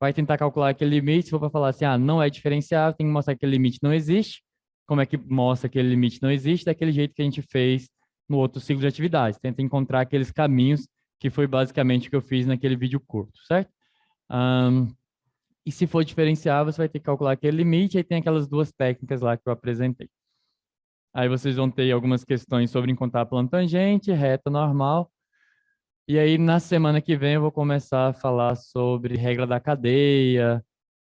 [SPEAKER 1] Vai tentar calcular aquele limite. Se for para falar assim, não é diferenciável, tem que mostrar que aquele limite não existe. Como é que mostra que aquele limite não existe? Daquele jeito que a gente fez no outro ciclo de atividades. Tenta encontrar aqueles caminhos que foi basicamente o que eu fiz naquele vídeo curto, certo? E se for diferenciável, você vai ter que calcular aquele limite, aí tem aquelas duas técnicas lá que eu apresentei. Aí vocês vão ter algumas questões sobre encontrar plano tangente, reta normal. E aí, na semana que vem, eu vou começar a falar sobre regra da cadeia,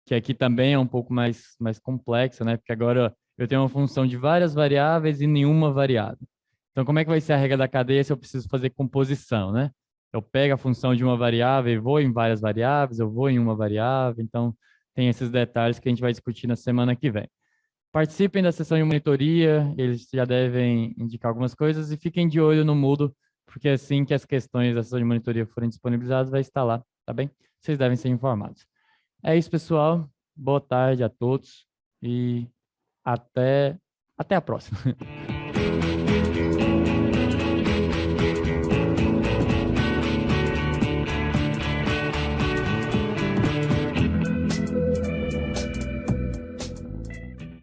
[SPEAKER 1] que aqui também é um pouco mais complexa, né? Porque agora eu tenho uma função de várias variáveis e nenhuma variável. Então, como é que vai ser a regra da cadeia se eu preciso fazer composição, né? Eu pego a função de uma variável e vou em várias variáveis, eu vou em uma variável. Então, tem esses detalhes que a gente vai discutir na semana que vem. Participem da sessão de monitoria, eles já devem indicar algumas coisas e fiquem de olho no Moodle, porque assim que as questões da sessão de monitoria forem disponibilizadas, vai estar lá, tá bem? Vocês devem ser informados. É isso, pessoal. Boa tarde a todos e até a próxima.